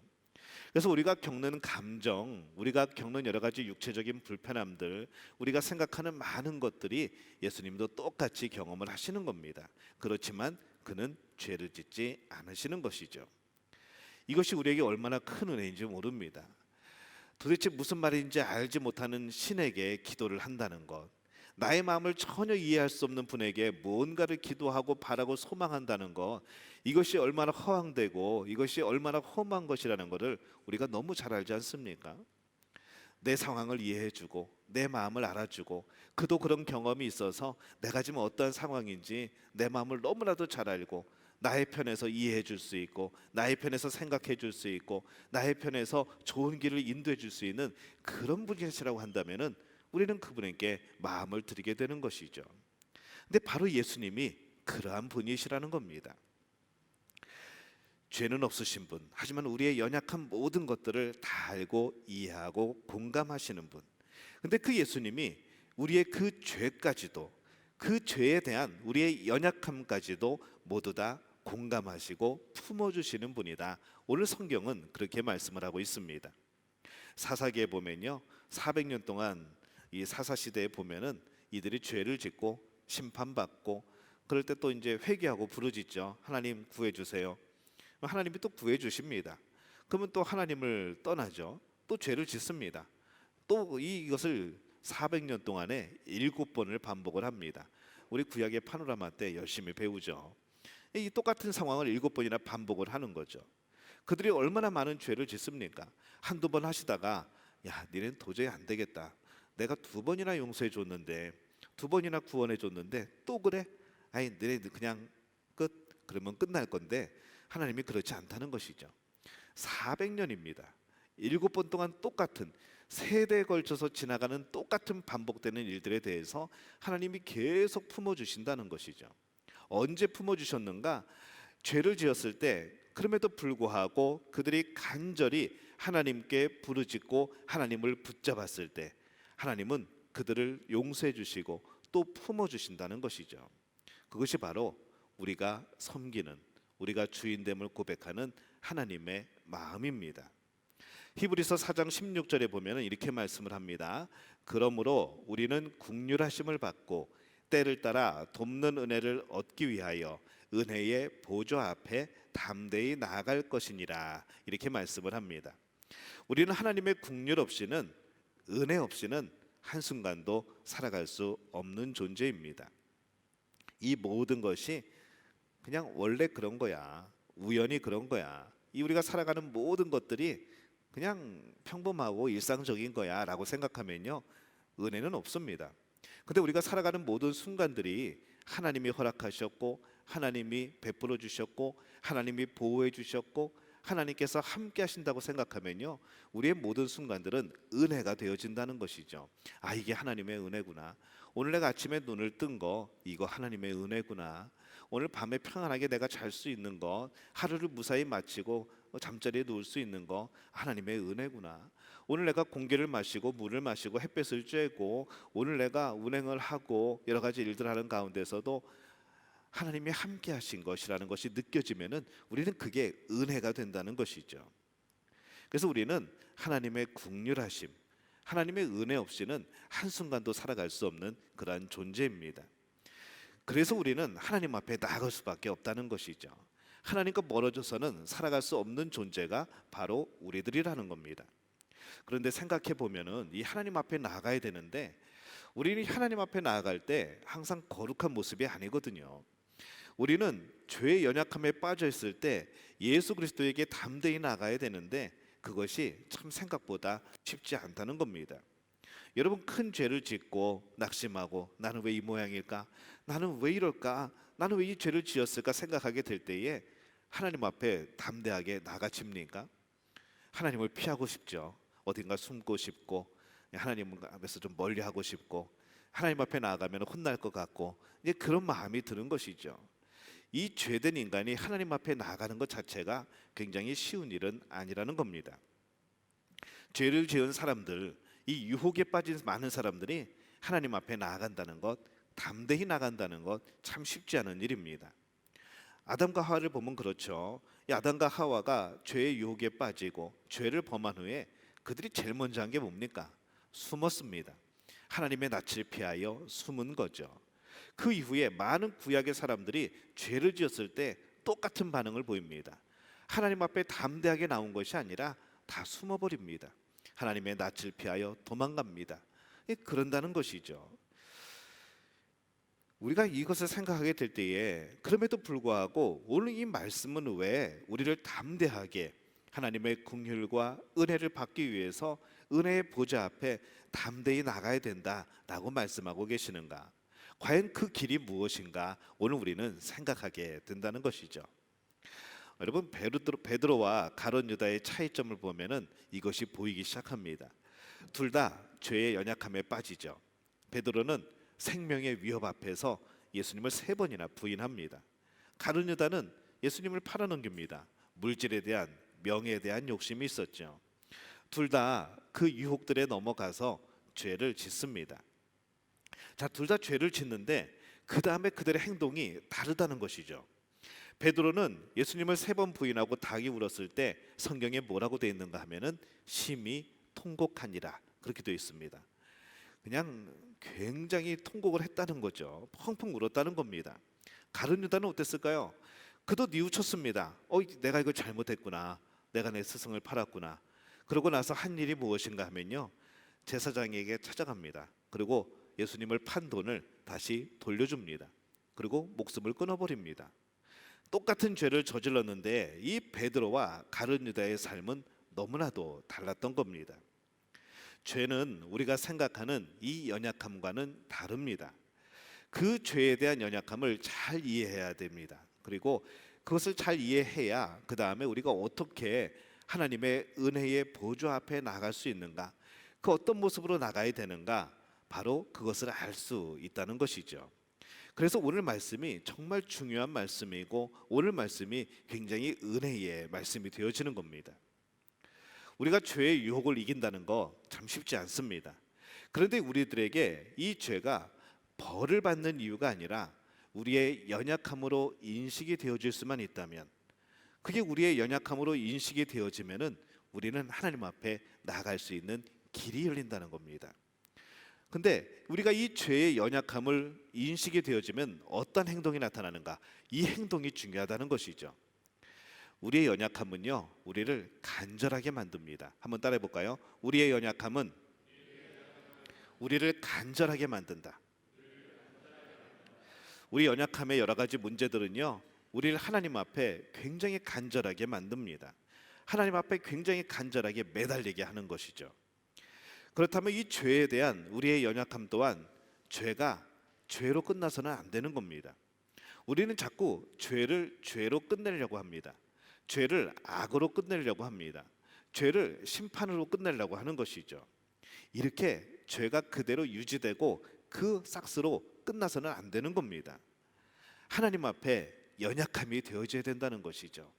그래서 우리가 겪는 감정, 우리가 겪는 여러 가지 육체적인 불편함들, 우리가 생각하는 많은 것들이 예수님도 똑같이 경험을 하시는 겁니다. 그렇지만 그는 죄를 짓지 않으시는 것이죠. 이것이 우리에게 얼마나 큰 은혜인지 모릅니다. 도대체 무슨 말인지 알지 못하는 신에게 기도를 한다는 것, 나의 마음을 전혀 이해할 수 없는 분에게 무언가를 기도하고 바라고 소망한다는 것, 이것이 얼마나 허황되고 이것이 얼마나 험한 것이라는 것을 우리가 너무 잘 알지 않습니까? 내 상황을 이해해주고 내 마음을 알아주고 그도 그런 경험이 있어서 내가 지금 어떠한 상황인지 내 마음을 너무나도 잘 알고 나의 편에서 이해해 줄 수 있고 나의 편에서 생각해 줄 수 있고 나의 편에서 좋은 길을 인도해 줄 수 있는 그런 분이시라고 한다면은 우리는 그분에게 마음을 드리게 되는 것이죠. 근데 바로 예수님이 그러한 분이시라는 겁니다. 죄는 없으신 분, 하지만 우리의 연약한 모든 것들을 다 알고 이해하고 공감하시는 분. 근데 그 예수님이 우리의 그 죄까지도, 그 죄에 대한 우리의 연약함까지도 모두 다 공감하시고 품어주시는 분이다. 오늘 성경은 그렇게 말씀을 하고 있습니다. 사사기에 보면요, 400년 동안 이 사사 시대에 보면은 이들이 죄를 짓고 심판받고 그럴 때 또 이제 회개하고 부르짖죠. 하나님 구해주세요. 하나님이 또 구해주십니다. 그러면 또 하나님을 떠나죠. 또 죄를 짓습니다. 또 이것을 400년 동안에 7번을 반복을 합니다. 우리 구약의 파노라마 때 열심히 배우죠. 이 똑같은 상황을 7번이나 반복을 하는 거죠. 그들이 얼마나 많은 죄를 짓습니까? 한두 번 하시다가 야, 니네는 도저히 안 되겠다. 내가 2번이나 용서해 줬는데 2번이나 구원해 줬는데 또 그래? 아니, 니네 그냥 끝. 그러면 끝날 건데 하나님이 그렇지 않다는 것이죠. 400년입니다. 7번 동안 똑같은 세대에 걸쳐서 지나가는 똑같은 반복되는 일들에 대해서 하나님이 계속 품어주신다는 것이죠. 언제 품어주셨는가? 죄를 지었을 때 그럼에도 불구하고 그들이 간절히 하나님께 부르짖고 하나님을 붙잡았을 때 하나님은 그들을 용서해 주시고 또 품어주신다는 것이죠. 그것이 바로 우리가 섬기는, 우리가 주인됨을 고백하는 하나님의 마음입니다. 히브리서 4장 16절에 보면 이렇게 말씀을 합니다. 그러므로 우리는 긍휼하심을 받고 때를 따라 돕는 은혜를 얻기 위하여 은혜의 보좌 앞에 담대히 나아갈 것이니라. 이렇게 말씀을 합니다. 우리는 하나님의 긍휼 없이는, 은혜 없이는 한순간도 살아갈 수 없는 존재입니다. 이 모든 것이 그냥 원래 그런 거야, 우연히 그런 거야, 이 우리가 살아가는 모든 것들이 그냥 평범하고 일상적인 거야 라고 생각하면요, 은혜는 없습니다. 근데 우리가 살아가는 모든 순간들이 하나님이 허락하셨고 하나님이 베풀어 주셨고 하나님이 보호해 주셨고 하나님께서 함께 하신다고 생각하면요, 우리의 모든 순간들은 은혜가 되어진다는 것이죠. 아, 이게 하나님의 은혜구나. 오늘 내가 아침에 눈을 뜬 거 이거 하나님의 은혜구나. 오늘 밤에 평안하게 내가 잘 수 있는 거, 하루를 무사히 마치고 잠자리에 누울 수 있는 거 하나님의 은혜구나. 오늘 내가 공기를 마시고 물을 마시고 햇볕을 쬐고 오늘 내가 운행을 하고 여러 가지 일들 하는 가운데서도 하나님이 함께 하신 것이라는 것이 느껴지면은 우리는 그게 은혜가 된다는 것이죠. 그래서 우리는 하나님의 긍휼하심, 하나님의 은혜 없이는 한순간도 살아갈 수 없는 그러한 존재입니다. 그래서 우리는 하나님 앞에 나아갈 수밖에 없다는 것이죠. 하나님과 멀어져서는 살아갈 수 없는 존재가 바로 우리들이라는 겁니다. 그런데 생각해 보면은 이 하나님 앞에 나아가야 되는데 우리는 하나님 앞에 나아갈 때 항상 거룩한 모습이 아니거든요. 우리는 죄의 연약함에 빠져 있을 때 예수 그리스도에게 담대히 나가야 되는데 그것이 참 생각보다 쉽지 않다는 겁니다. 여러분, 큰 죄를 짓고 낙심하고 나는 왜 이 모양일까? 나는 왜 이럴까? 나는 왜 이 죄를 지었을까? 생각하게 될 때에 하나님 앞에 담대하게 나가집니까? 하나님을 피하고 싶죠. 어딘가 숨고 싶고 하나님 앞에서 좀 멀리하고 싶고 하나님 앞에 나아가면 혼날 것 같고 이제 그런 마음이 드는 것이죠. 이 죄된 인간이 하나님 앞에 나아가는 것 자체가 굉장히 쉬운 일은 아니라는 겁니다. 죄를 지은 사람들, 이 유혹에 빠진 많은 사람들이 하나님 앞에 나아간다는 것, 담대히 나간다는 것 참 쉽지 않은 일입니다. 아담과 하와를 보면 그렇죠. 이 아담과 하와가 죄의 유혹에 빠지고 죄를 범한 후에 그들이 제일 먼저 한 게 뭡니까? 숨었습니다. 하나님의 낯을 피하여 숨은 거죠. 그 이후에 많은 구약의 사람들이 죄를 지었을 때 똑같은 반응을 보입니다. 하나님 앞에 담대하게 나온 것이 아니라 다 숨어버립니다. 하나님의 낯을 피하여 도망갑니다. 그런다는 것이죠. 우리가 이것을 생각하게 될 때에 그럼에도 불구하고 오늘 이 말씀은 왜 우리를 담대하게 하나님의 긍휼과 은혜를 받기 위해서 은혜의 보좌 앞에 담대히 나가야 된다라고 말씀하고 계시는가? 과연 그 길이 무엇인가? 오늘 우리는 생각하게 된다는 것이죠. 여러분, 베드로와 가룟 유다의 차이점을 보면은 이것이 보이기 시작합니다. 둘 다 죄의 연약함에 빠지죠. 베드로는 생명의 위협 앞에서 예수님을 3번이나 부인합니다. 가룟 유다는 예수님을 팔아넘깁니다. 물질에 대한, 명예에 대한 욕심이 있었죠. 둘 다 그 유혹들에 넘어가서 죄를 짓습니다. 자, 둘 다 죄를 짓는데 그 다음에 그들의 행동이 다르다는 것이죠. 베드로는 예수님을 3번 부인하고 닭이 울었을 때 성경에 뭐라고 되어 있는가 하면은 심히 통곡하니라 그렇게 되어 있습니다. 그냥 굉장히 통곡을 했다는 거죠. 펑펑 울었다는 겁니다. 가룟 유다는 어땠을까요? 그도 뉘우쳤습니다. 내가 이걸 잘못했구나. 내가 내 스승을 팔았구나. 그러고 나서 한 일이 무엇인가 하면요, 제사장에게 찾아갑니다. 그리고 예수님을 판 돈을 다시 돌려줍니다. 그리고 목숨을 끊어버립니다. 똑같은 죄를 저질렀는데 이 베드로와 가룟 유다의 삶은 너무나도 달랐던 겁니다. 죄는 우리가 생각하는 이 연약함과는 다릅니다. 그 죄에 대한 연약함을 잘 이해해야 됩니다. 그리고 그것을 잘 이해해야 그 다음에 우리가 어떻게 하나님의 은혜의 보좌 앞에 나갈 수 있는가, 그 어떤 모습으로 나가야 되는가, 바로 그것을 알 수 있다는 것이죠. 그래서 오늘 말씀이 정말 중요한 말씀이고 오늘 말씀이 굉장히 은혜의 말씀이 되어지는 겁니다. 우리가 죄의 유혹을 이긴다는 거 참 쉽지 않습니다. 그런데 우리들에게 이 죄가 벌을 받는 이유가 아니라 우리의 연약함으로 인식이 되어질 수만 있다면, 그게 우리의 연약함으로 인식이 되어지면은 우리는 하나님 앞에 나아갈 수 있는 길이 열린다는 겁니다. 근데 우리가 이 죄의 연약함을 인식이 되어지면 어떤 행동이 나타나는가? 이 행동이 중요하다는 것이죠. 우리의 연약함은요, 우리를 간절하게 만듭니다. 한번 따라해 볼까요? 우리의 연약함은 우리를 간절하게 만든다. 우리 연약함의 여러 가지 문제들은요, 우리를 하나님 앞에 굉장히 간절하게 만듭니다. 하나님 앞에 굉장히 간절하게 매달리게 하는 것이죠. 그렇다면 이 죄에 대한 우리의 연약함 또한 죄가 죄로 끝나서는 안 되는 겁니다. 우리는 자꾸 죄를 죄로 끝내려고 합니다. 죄를 악으로 끝내려고 합니다. 죄를 심판으로 끝내려고 하는 것이죠. 이렇게 죄가 그대로 유지되고 그 싹스로 끝나서는 안 되는 겁니다. 하나님 앞에 연약함이 되어져야 된다는 것이죠.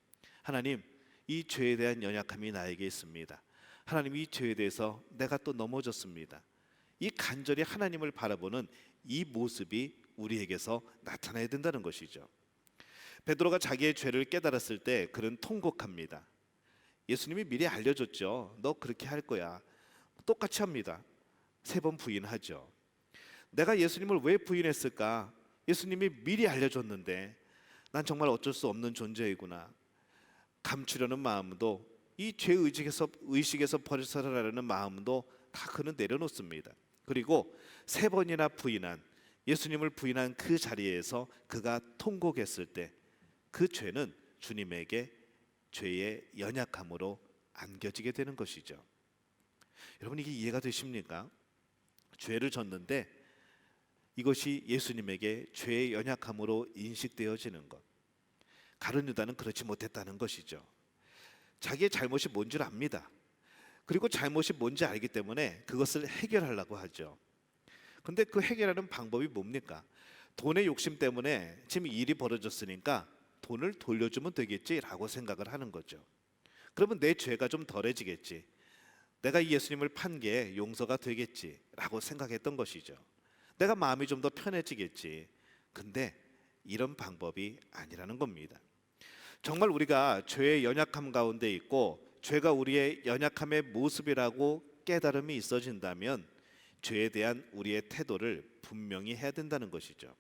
하나님, 이 죄에 대한 연약함이 나에게 있습니다. 하나님, 이 죄에 대해서 내가 또 넘어졌습니다. 이 간절히 하나님을 바라보는 이 모습이 우리에게서 나타나야 된다는 것이죠. 베드로가 자기의 죄를 깨달았을 때 그는 통곡합니다. 예수님이 미리 알려줬죠. 너 그렇게 할 거야. 똑같이 합니다. 3번 부인하죠. 내가 예수님을 왜 부인했을까? 예수님이 미리 알려줬는데 난 정말 어쩔 수 없는 존재이구나. 감추려는 마음도, 이 죄의식에서 벗어나려는 마음도 다 그는 내려놓습니다. 그리고 3번이나 부인한, 예수님을 부인한 그 자리에서 그가 통곡했을 때 그 죄는 주님에게 죄의 연약함으로 안겨지게 되는 것이죠. 여러분, 이게 이해가 되십니까? 죄를 졌는데 이것이 예수님에게 죄의 연약함으로 인식되어지는 것. 가룟 유다는 그렇지 못했다는 것이죠. 자기의 잘못이 뭔 줄 압니다. 그리고 잘못이 뭔지 알기 때문에 그것을 해결하려고 하죠. 그런데 그 해결하는 방법이 뭡니까? 돈의 욕심 때문에 지금 일이 벌어졌으니까 돈을 돌려주면 되겠지라고 생각을 하는 거죠. 그러면 내 죄가 좀 덜해지겠지. 내가 이 예수님을 판 게 용서가 되겠지라고 생각했던 것이죠. 내가 마음이 좀 더 편해지겠지. 근데 이런 방법이 아니라는 겁니다. 정말 우리가 죄의 연약함 가운데 있고 죄가 우리의 연약함의 모습이라고 깨달음이 있어진다면 죄에 대한 우리의 태도를 분명히 해야 된다는 것이죠.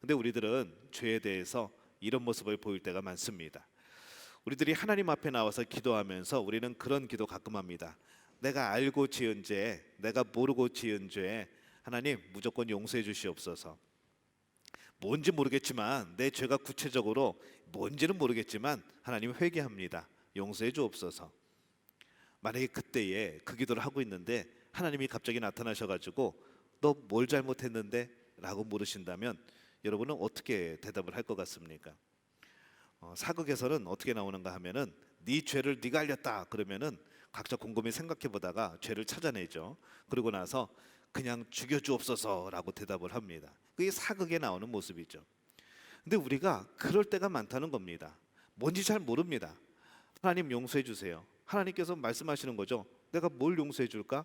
근데 우리들은 죄에 대해서 이런 모습을 보일 때가 많습니다. 우리들이 하나님 앞에 나와서 기도하면서 우리는 그런 기도 가끔 합니다. 내가 알고 지은 죄, 내가 모르고 지은 죄, 하나님 무조건 용서해 주시옵소서. 뭔지 모르겠지만 내 죄가 구체적으로 뭔지는 모르겠지만 하나님 회개합니다. 용서해 주옵소서. 만약에 그때에 그 기도를 하고 있는데 하나님이 갑자기 나타나셔가지고 너 뭘 잘못했는데? 라고 물으신다면 여러분은 어떻게 대답을 할 것 같습니까? 사극에서는 어떻게 나오는가 하면은 네 죄를 네가 알렸다 그러면은 각자 곰곰이 생각해 보다가 죄를 찾아내죠. 그러고 나서 그냥 죽여주옵소서라고 대답을 합니다. 그게 사극에 나오는 모습이죠. 근데 우리가 그럴 때가 많다는 겁니다. 뭔지 잘 모릅니다. 하나님 용서해 주세요. 하나님께서 말씀하시는 거죠. 내가 뭘 용서해 줄까?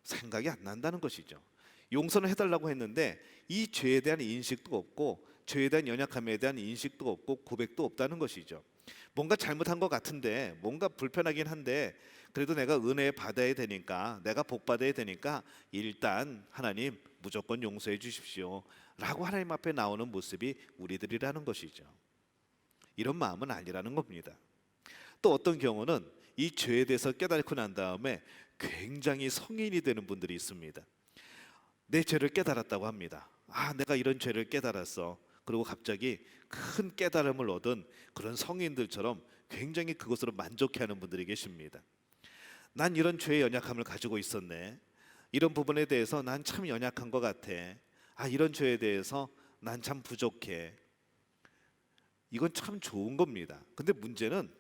생각이 안 난다는 것이죠. 용서는 해달라고 했는데 이 죄에 대한 인식도 없고 죄에 대한 연약함에 대한 인식도 없고 고백도 없다는 것이죠. 뭔가 잘못한 것 같은데 뭔가 불편하긴 한데 그래도 내가 은혜 받아야 되니까, 내가 복 받아야 되니까 일단 하나님 무조건 용서해 주십시오 라고 하나님 앞에 나오는 모습이 우리들이라는 것이죠. 이런 마음은 아니라는 겁니다. 또 어떤 경우는 이 죄에 대해서 깨닫고 난 다음에 굉장히 성인이 되는 분들이 있습니다. 내 죄를 깨달았다고 합니다. 내가 이런 죄를 깨달았어. 그리고 갑자기 큰 깨달음을 얻은 그런 성인들처럼 굉장히 그것으로 만족해하는 분들이 계십니다. 난 이런 죄의 연약함을 가지고 있었네. 이런 부분에 대해서 난 참 연약한 것 같아. 이런 죄에 대해서 난 참 부족해. 이건 참 좋은 겁니다. 근데 문제는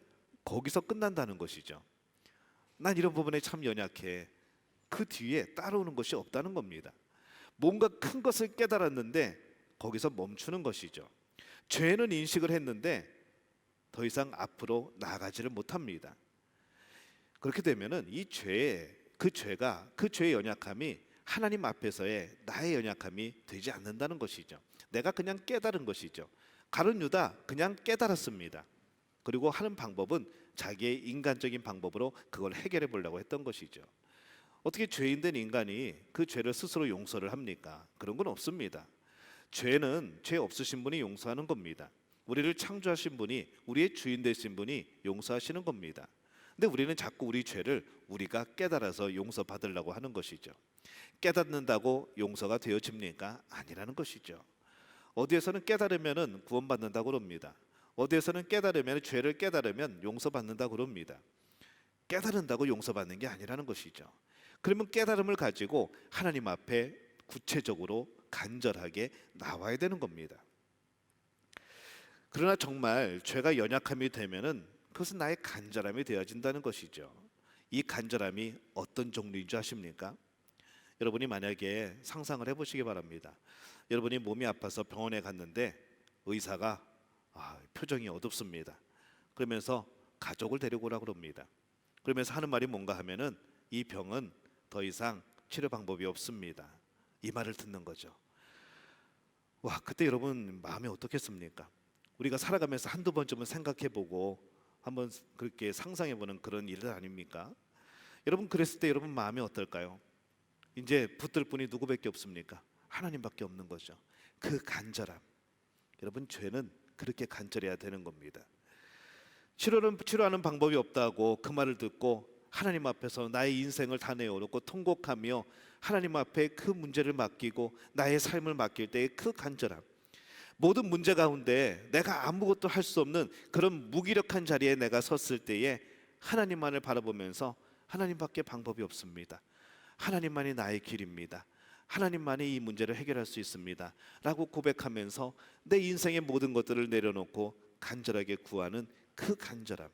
거기서 끝난다는 것이죠. 난 이런 부분에 참 연약해. 그 뒤에 따라오는 것이 없다는 겁니다. 뭔가 큰 것을 깨달았는데 거기서 멈추는 것이죠. 죄는 인식을 했는데 더 이상 앞으로 나아가지를 못합니다. 그렇게 되면은 이 죄의 그 죄의 연약함이 하나님 앞에서의 나의 연약함이 되지 않는다는 것이죠. 내가 그냥 깨달은 것이죠. 가룟 유다 그냥 깨달았습니다. 그리고 하는 방법은 자기의 인간적인 방법으로 그걸 해결해 보려고 했던 것이죠. 어떻게 죄인된 인간이 그 죄를 스스로 용서를 합니까? 그런 건 없습니다. 죄는 죄 없으신 분이 용서하는 겁니다. 우리를 창조하신 분이, 우리의 주인 되신 분이 용서하시는 겁니다. 근데 우리는 자꾸 우리 죄를 우리가 깨달아서 용서받으려고 하는 것이죠. 깨닫는다고 용서가 되어집니까? 아니라는 것이죠. 어디에서는 깨달으면 구원받는다고 그럽니다. 어디에서는 깨달으면, 죄를 깨달으면 용서받는다고 그럽니다. 깨달은다고 용서받는 게 아니라는 것이죠. 그러면 깨달음을 가지고 하나님 앞에 구체적으로 간절하게 나와야 되는 겁니다. 그러나 정말 죄가 연약함이 되면은 그것은 나의 간절함이 되어진다는 것이죠. 이 간절함이 어떤 종류인 줄 아십니까? 여러분이 만약에 상상을 해보시기 바랍니다. 여러분이 몸이 아파서 병원에 갔는데 의사가 표정이 어둡습니다. 그러면서 가족을 데리고 오라고 그럽니다. 그러면서 하는 말이 뭔가 하면은 이 병은 더 이상 치료 방법이 없습니다. 이 말을 듣는 거죠. 와, 그때 여러분 마음이 어떻겠습니까? 우리가 살아가면서 한두 번쯤은 생각해보고 한번 그렇게 상상해보는 그런 일들 아닙니까? 여러분 그랬을 때 여러분 마음이 어떨까요? 이제 붙들 분이 누구밖에 없습니까? 하나님밖에 없는 거죠. 그 간절함. 여러분 죄는 그렇게 간절해야 되는 겁니다. 치료하는 방법이 없다고 그 말을 듣고 하나님 앞에서 나의 인생을 다 내어놓고 통곡하며 하나님 앞에 그 문제를 맡기고 나의 삶을 맡길 때의 그 간절함. 모든 문제 가운데 내가 아무것도 할 수 없는 그런 무기력한 자리에 내가 섰을 때에 하나님만을 바라보면서 하나님밖에 방법이 없습니다. 하나님만이 나의 길입니다. 하나님만이 이 문제를 해결할 수 있습니다. 라고 고백하면서 내 인생의 모든 것들을 내려놓고 간절하게 구하는 그 간절함.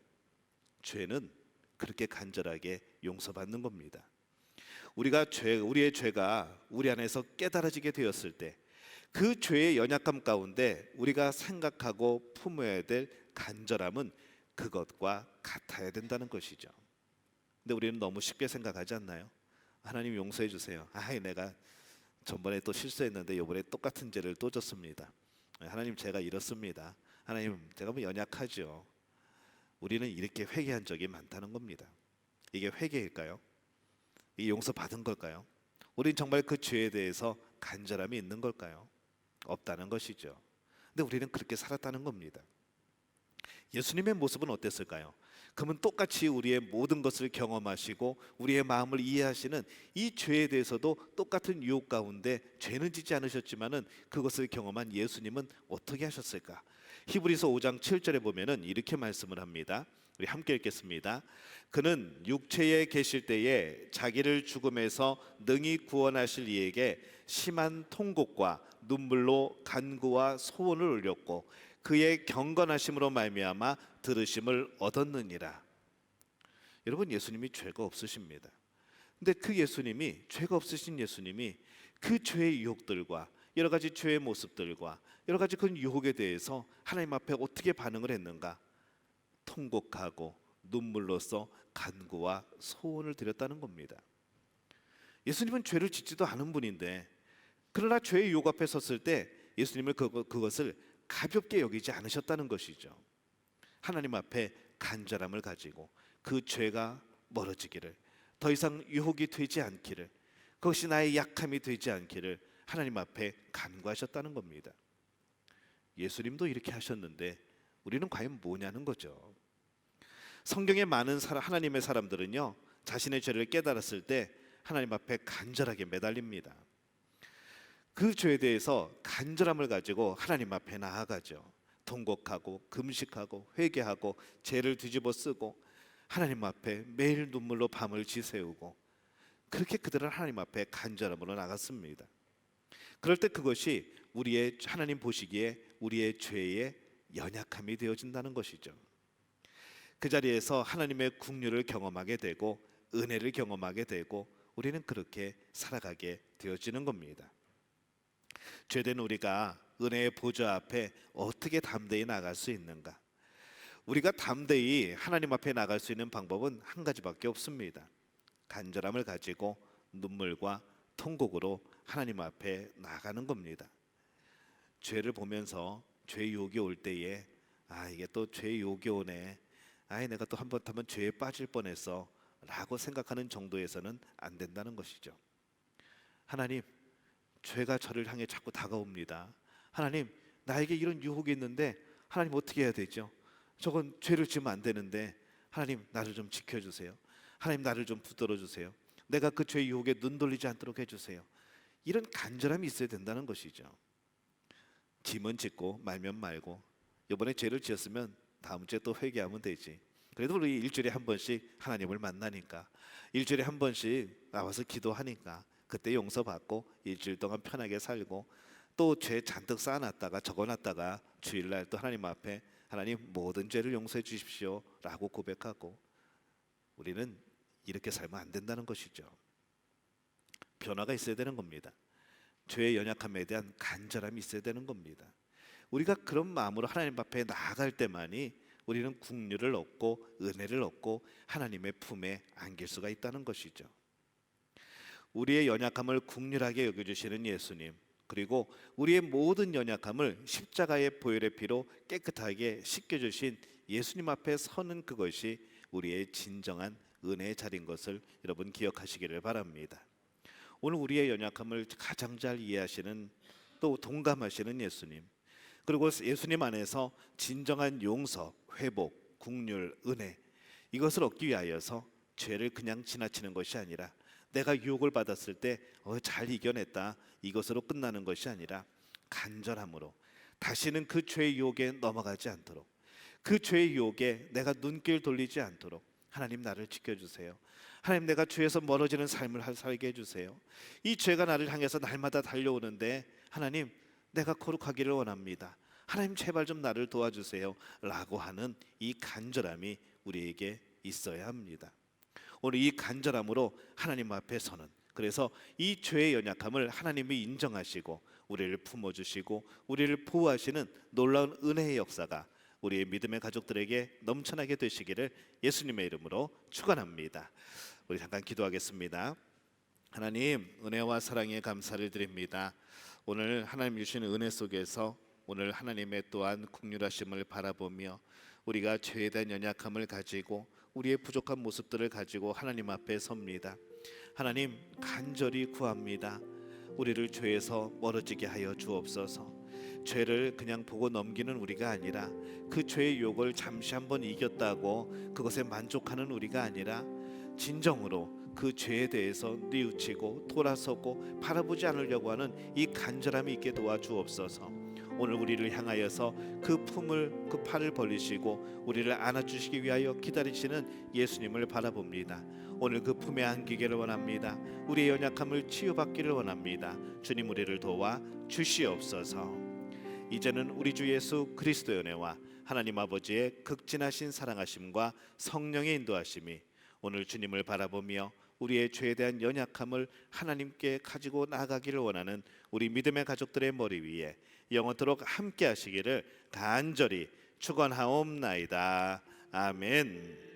죄는 그렇게 간절하게 용서받는 겁니다. 우리의 죄가 우리 안에서 깨달아지게 되었을 때 그 죄의 연약함 가운데 우리가 생각하고 품어야 될 간절함은 그것과 같아야 된다는 것이죠. 근데 우리는 너무 쉽게 생각하지 않나요? 하나님 용서해 주세요. 내가 전번에 또 실수했는데 이번에 똑같은 죄를 또 졌습니다. 하나님 제가 이렇습니다. 하나님 제가 뭐 연약하죠. 우리는 이렇게 회개한 적이 많다는 겁니다. 이게 회개일까요? 이 용서받은 걸까요? 우리는 정말 그 죄에 대해서 간절함이 있는 걸까요? 없다는 것이죠. 근데 우리는 그렇게 살았다는 겁니다. 예수님의 모습은 어땠을까요? 그러면 똑같이 우리의 모든 것을 경험하시고 우리의 마음을 이해하시는 이 죄에 대해서도 똑같은 유혹 가운데 죄는 짓지 않으셨지만은 그것을 경험한 예수님은 어떻게 하셨을까? 히브리서 5장 7절에 보면은 이렇게 말씀을 합니다. 우리 함께 읽겠습니다. 그는 육체에 계실 때에 자기를 죽음에서 능히 구원하실 이에게 심한 통곡과 눈물로 간구와 소원을 올렸고 그의 경건하심으로 말미암아 들으심을 얻었느니라. 여러분 예수님이 죄가 없으십니다. 근데 그 예수님이 죄가 없으신 예수님이 그 죄의 유혹들과 여러 가지 죄의 모습들과 여러 가지 그 유혹에 대해서 하나님 앞에 어떻게 반응을 했는가? 통곡하고 눈물로써 간구와 소원을 드렸다는 겁니다. 예수님은 죄를 짓지도 않은 분인데 그러나 죄의 유혹 앞에 섰을 때 예수님을 그것을 가볍게 여기지 않으셨다는 것이죠. 하나님 앞에 간절함을 가지고 그 죄가 멀어지기를, 더 이상 유혹이 되지 않기를, 그것이 나의 약함이 되지 않기를 하나님 앞에 간구하셨다는 겁니다. 예수님도 이렇게 하셨는데 우리는 과연 뭐냐는 거죠. 성경에 많은 하나님의 사람들은요, 자신의 죄를 깨달았을 때 하나님 앞에 간절하게 매달립니다. 그 죄에 대해서 간절함을 가지고 하나님 앞에 나아가죠. 통곡하고 금식하고 회개하고 죄를 뒤집어 쓰고 하나님 앞에 매일 눈물로 밤을 지새우고 그렇게 그들은 하나님 앞에 간절함으로 나갔습니다. 그럴 때 그것이 우리의 하나님 보시기에 우리의 죄의 연약함이 되어진다는 것이죠. 그 자리에서 하나님의 긍휼을 경험하게 되고 은혜를 경험하게 되고 우리는 그렇게 살아가게 되어지는 겁니다. 죄된 우리가 은혜의 보좌 앞에 어떻게 담대히 나갈 수 있는가? 우리가 담대히 하나님 앞에 나갈 수 있는 방법은 한 가지밖에 없습니다. 간절함을 가지고 눈물과 통곡으로 하나님 앞에 나가는 겁니다. 죄를 보면서 죄 유혹이 올 때에 이게 또 죄 유혹이 오네. 내가 또 한 번 타면 죄에 빠질 뻔했어 라고 생각하는 정도에서는 안 된다는 것이죠. 하나님, 죄가 저를 향해 자꾸 다가옵니다. 하나님, 나에게 이런 유혹이 있는데 하나님 어떻게 해야 되죠? 저건 죄를 지으면 안 되는데 하나님 나를 좀 지켜주세요. 하나님 나를 좀 붙들어 주세요. 내가 그 죄의 유혹에 눈 돌리지 않도록 해주세요. 이런 간절함이 있어야 된다는 것이죠. 짐은 짓고 말면 말고 이번에 죄를 지었으면 다음 주에 또 회개하면 되지. 그래도 우리 일주일에 한 번씩 하나님을 만나니까, 일주일에 한 번씩 나와서 기도하니까 그때 용서받고 일주일 동안 편하게 살고 또 죄 잔뜩 쌓아놨다가 적어놨다가 주일날 또 하나님 앞에 하나님 모든 죄를 용서해 주십시오라고 고백하고 우리는 이렇게 살면 안 된다는 것이죠. 변화가 있어야 되는 겁니다. 죄의 연약함에 대한 간절함이 있어야 되는 겁니다. 우리가 그런 마음으로 하나님 앞에 나아갈 때만이 우리는 긍휼을 얻고 은혜를 얻고 하나님의 품에 안길 수가 있다는 것이죠. 우리의 연약함을 긍휼하게 여겨주시는 예수님, 그리고 우리의 모든 연약함을 십자가의 보혈의 피로 깨끗하게 씻겨주신 예수님 앞에 서는 그것이 우리의 진정한 은혜의 자리인 것을 여러분 기억하시기를 바랍니다. 오늘 우리의 연약함을 가장 잘 이해하시는, 또 동감하시는 예수님, 그리고 예수님 안에서 진정한 용서, 회복, 긍휼, 은혜, 이것을 얻기 위하여서 죄를 그냥 지나치는 것이 아니라 내가 유혹을 받았을 때 잘 이겨냈다, 이것으로 끝나는 것이 아니라 간절함으로 다시는 그 죄의 유혹에 넘어가지 않도록, 그 죄의 유혹에 내가 눈길 돌리지 않도록 하나님 나를 지켜주세요. 하나님 내가 죄에서 멀어지는 삶을 살게 해주세요. 이 죄가 나를 향해서 날마다 달려오는데 하나님 내가 거룩하기를 원합니다. 하나님 제발 좀 나를 도와주세요 라고 하는 이 간절함이 우리에게 있어야 합니다. 오늘 이 간절함으로 하나님 앞에 서는, 그래서 이 죄의 연약함을 하나님이 인정하시고 우리를 품어주시고 우리를 보호하시는 놀라운 은혜의 역사가 우리의 믿음의 가족들에게 넘쳐나게 되시기를 예수님의 이름으로 축원합니다. 우리 잠깐 기도하겠습니다. 하나님, 은혜와 사랑에 감사를 드립니다. 오늘 하나님 주시는 은혜 속에서 오늘 하나님의 또한 긍휼하심을 바라보며 우리가 죄에 대한 연약함을 가지고 우리의 부족한 모습들을 가지고 하나님 앞에 섭니다. 하나님, 간절히 구합니다. 우리를 죄에서 멀어지게 하여 주옵소서. 죄를 그냥 보고 넘기는 우리가 아니라 그 죄의 유혹을 잠시 한번 이겼다고 그것에 만족하는 우리가 아니라 진정으로 그 죄에 대해서 뉘우치고 돌아서고 바라보지 않으려고 하는 이 간절함이 있게 도와주옵소서. 오늘 우리를 향하여서 그 품을, 그 팔을 벌리시고 우리를 안아주시기 위하여 기다리시는 예수님을 바라봅니다. 오늘 그 품에 안기기를 원합니다. 우리의 연약함을 치유받기를 원합니다. 주님 우리를 도와 주시옵소서. 이제는 우리 주 예수 그리스도의 은혜와 하나님 아버지의 극진하신 사랑하심과 성령의 인도하심이 오늘 주님을 바라보며 우리의 죄에 대한 연약함을 하나님께 가지고 나아가기를 원하는 우리 믿음의 가족들의 머리 위에 영원토록 함께 하시기를 간절히 축원하옵나이다. 아멘.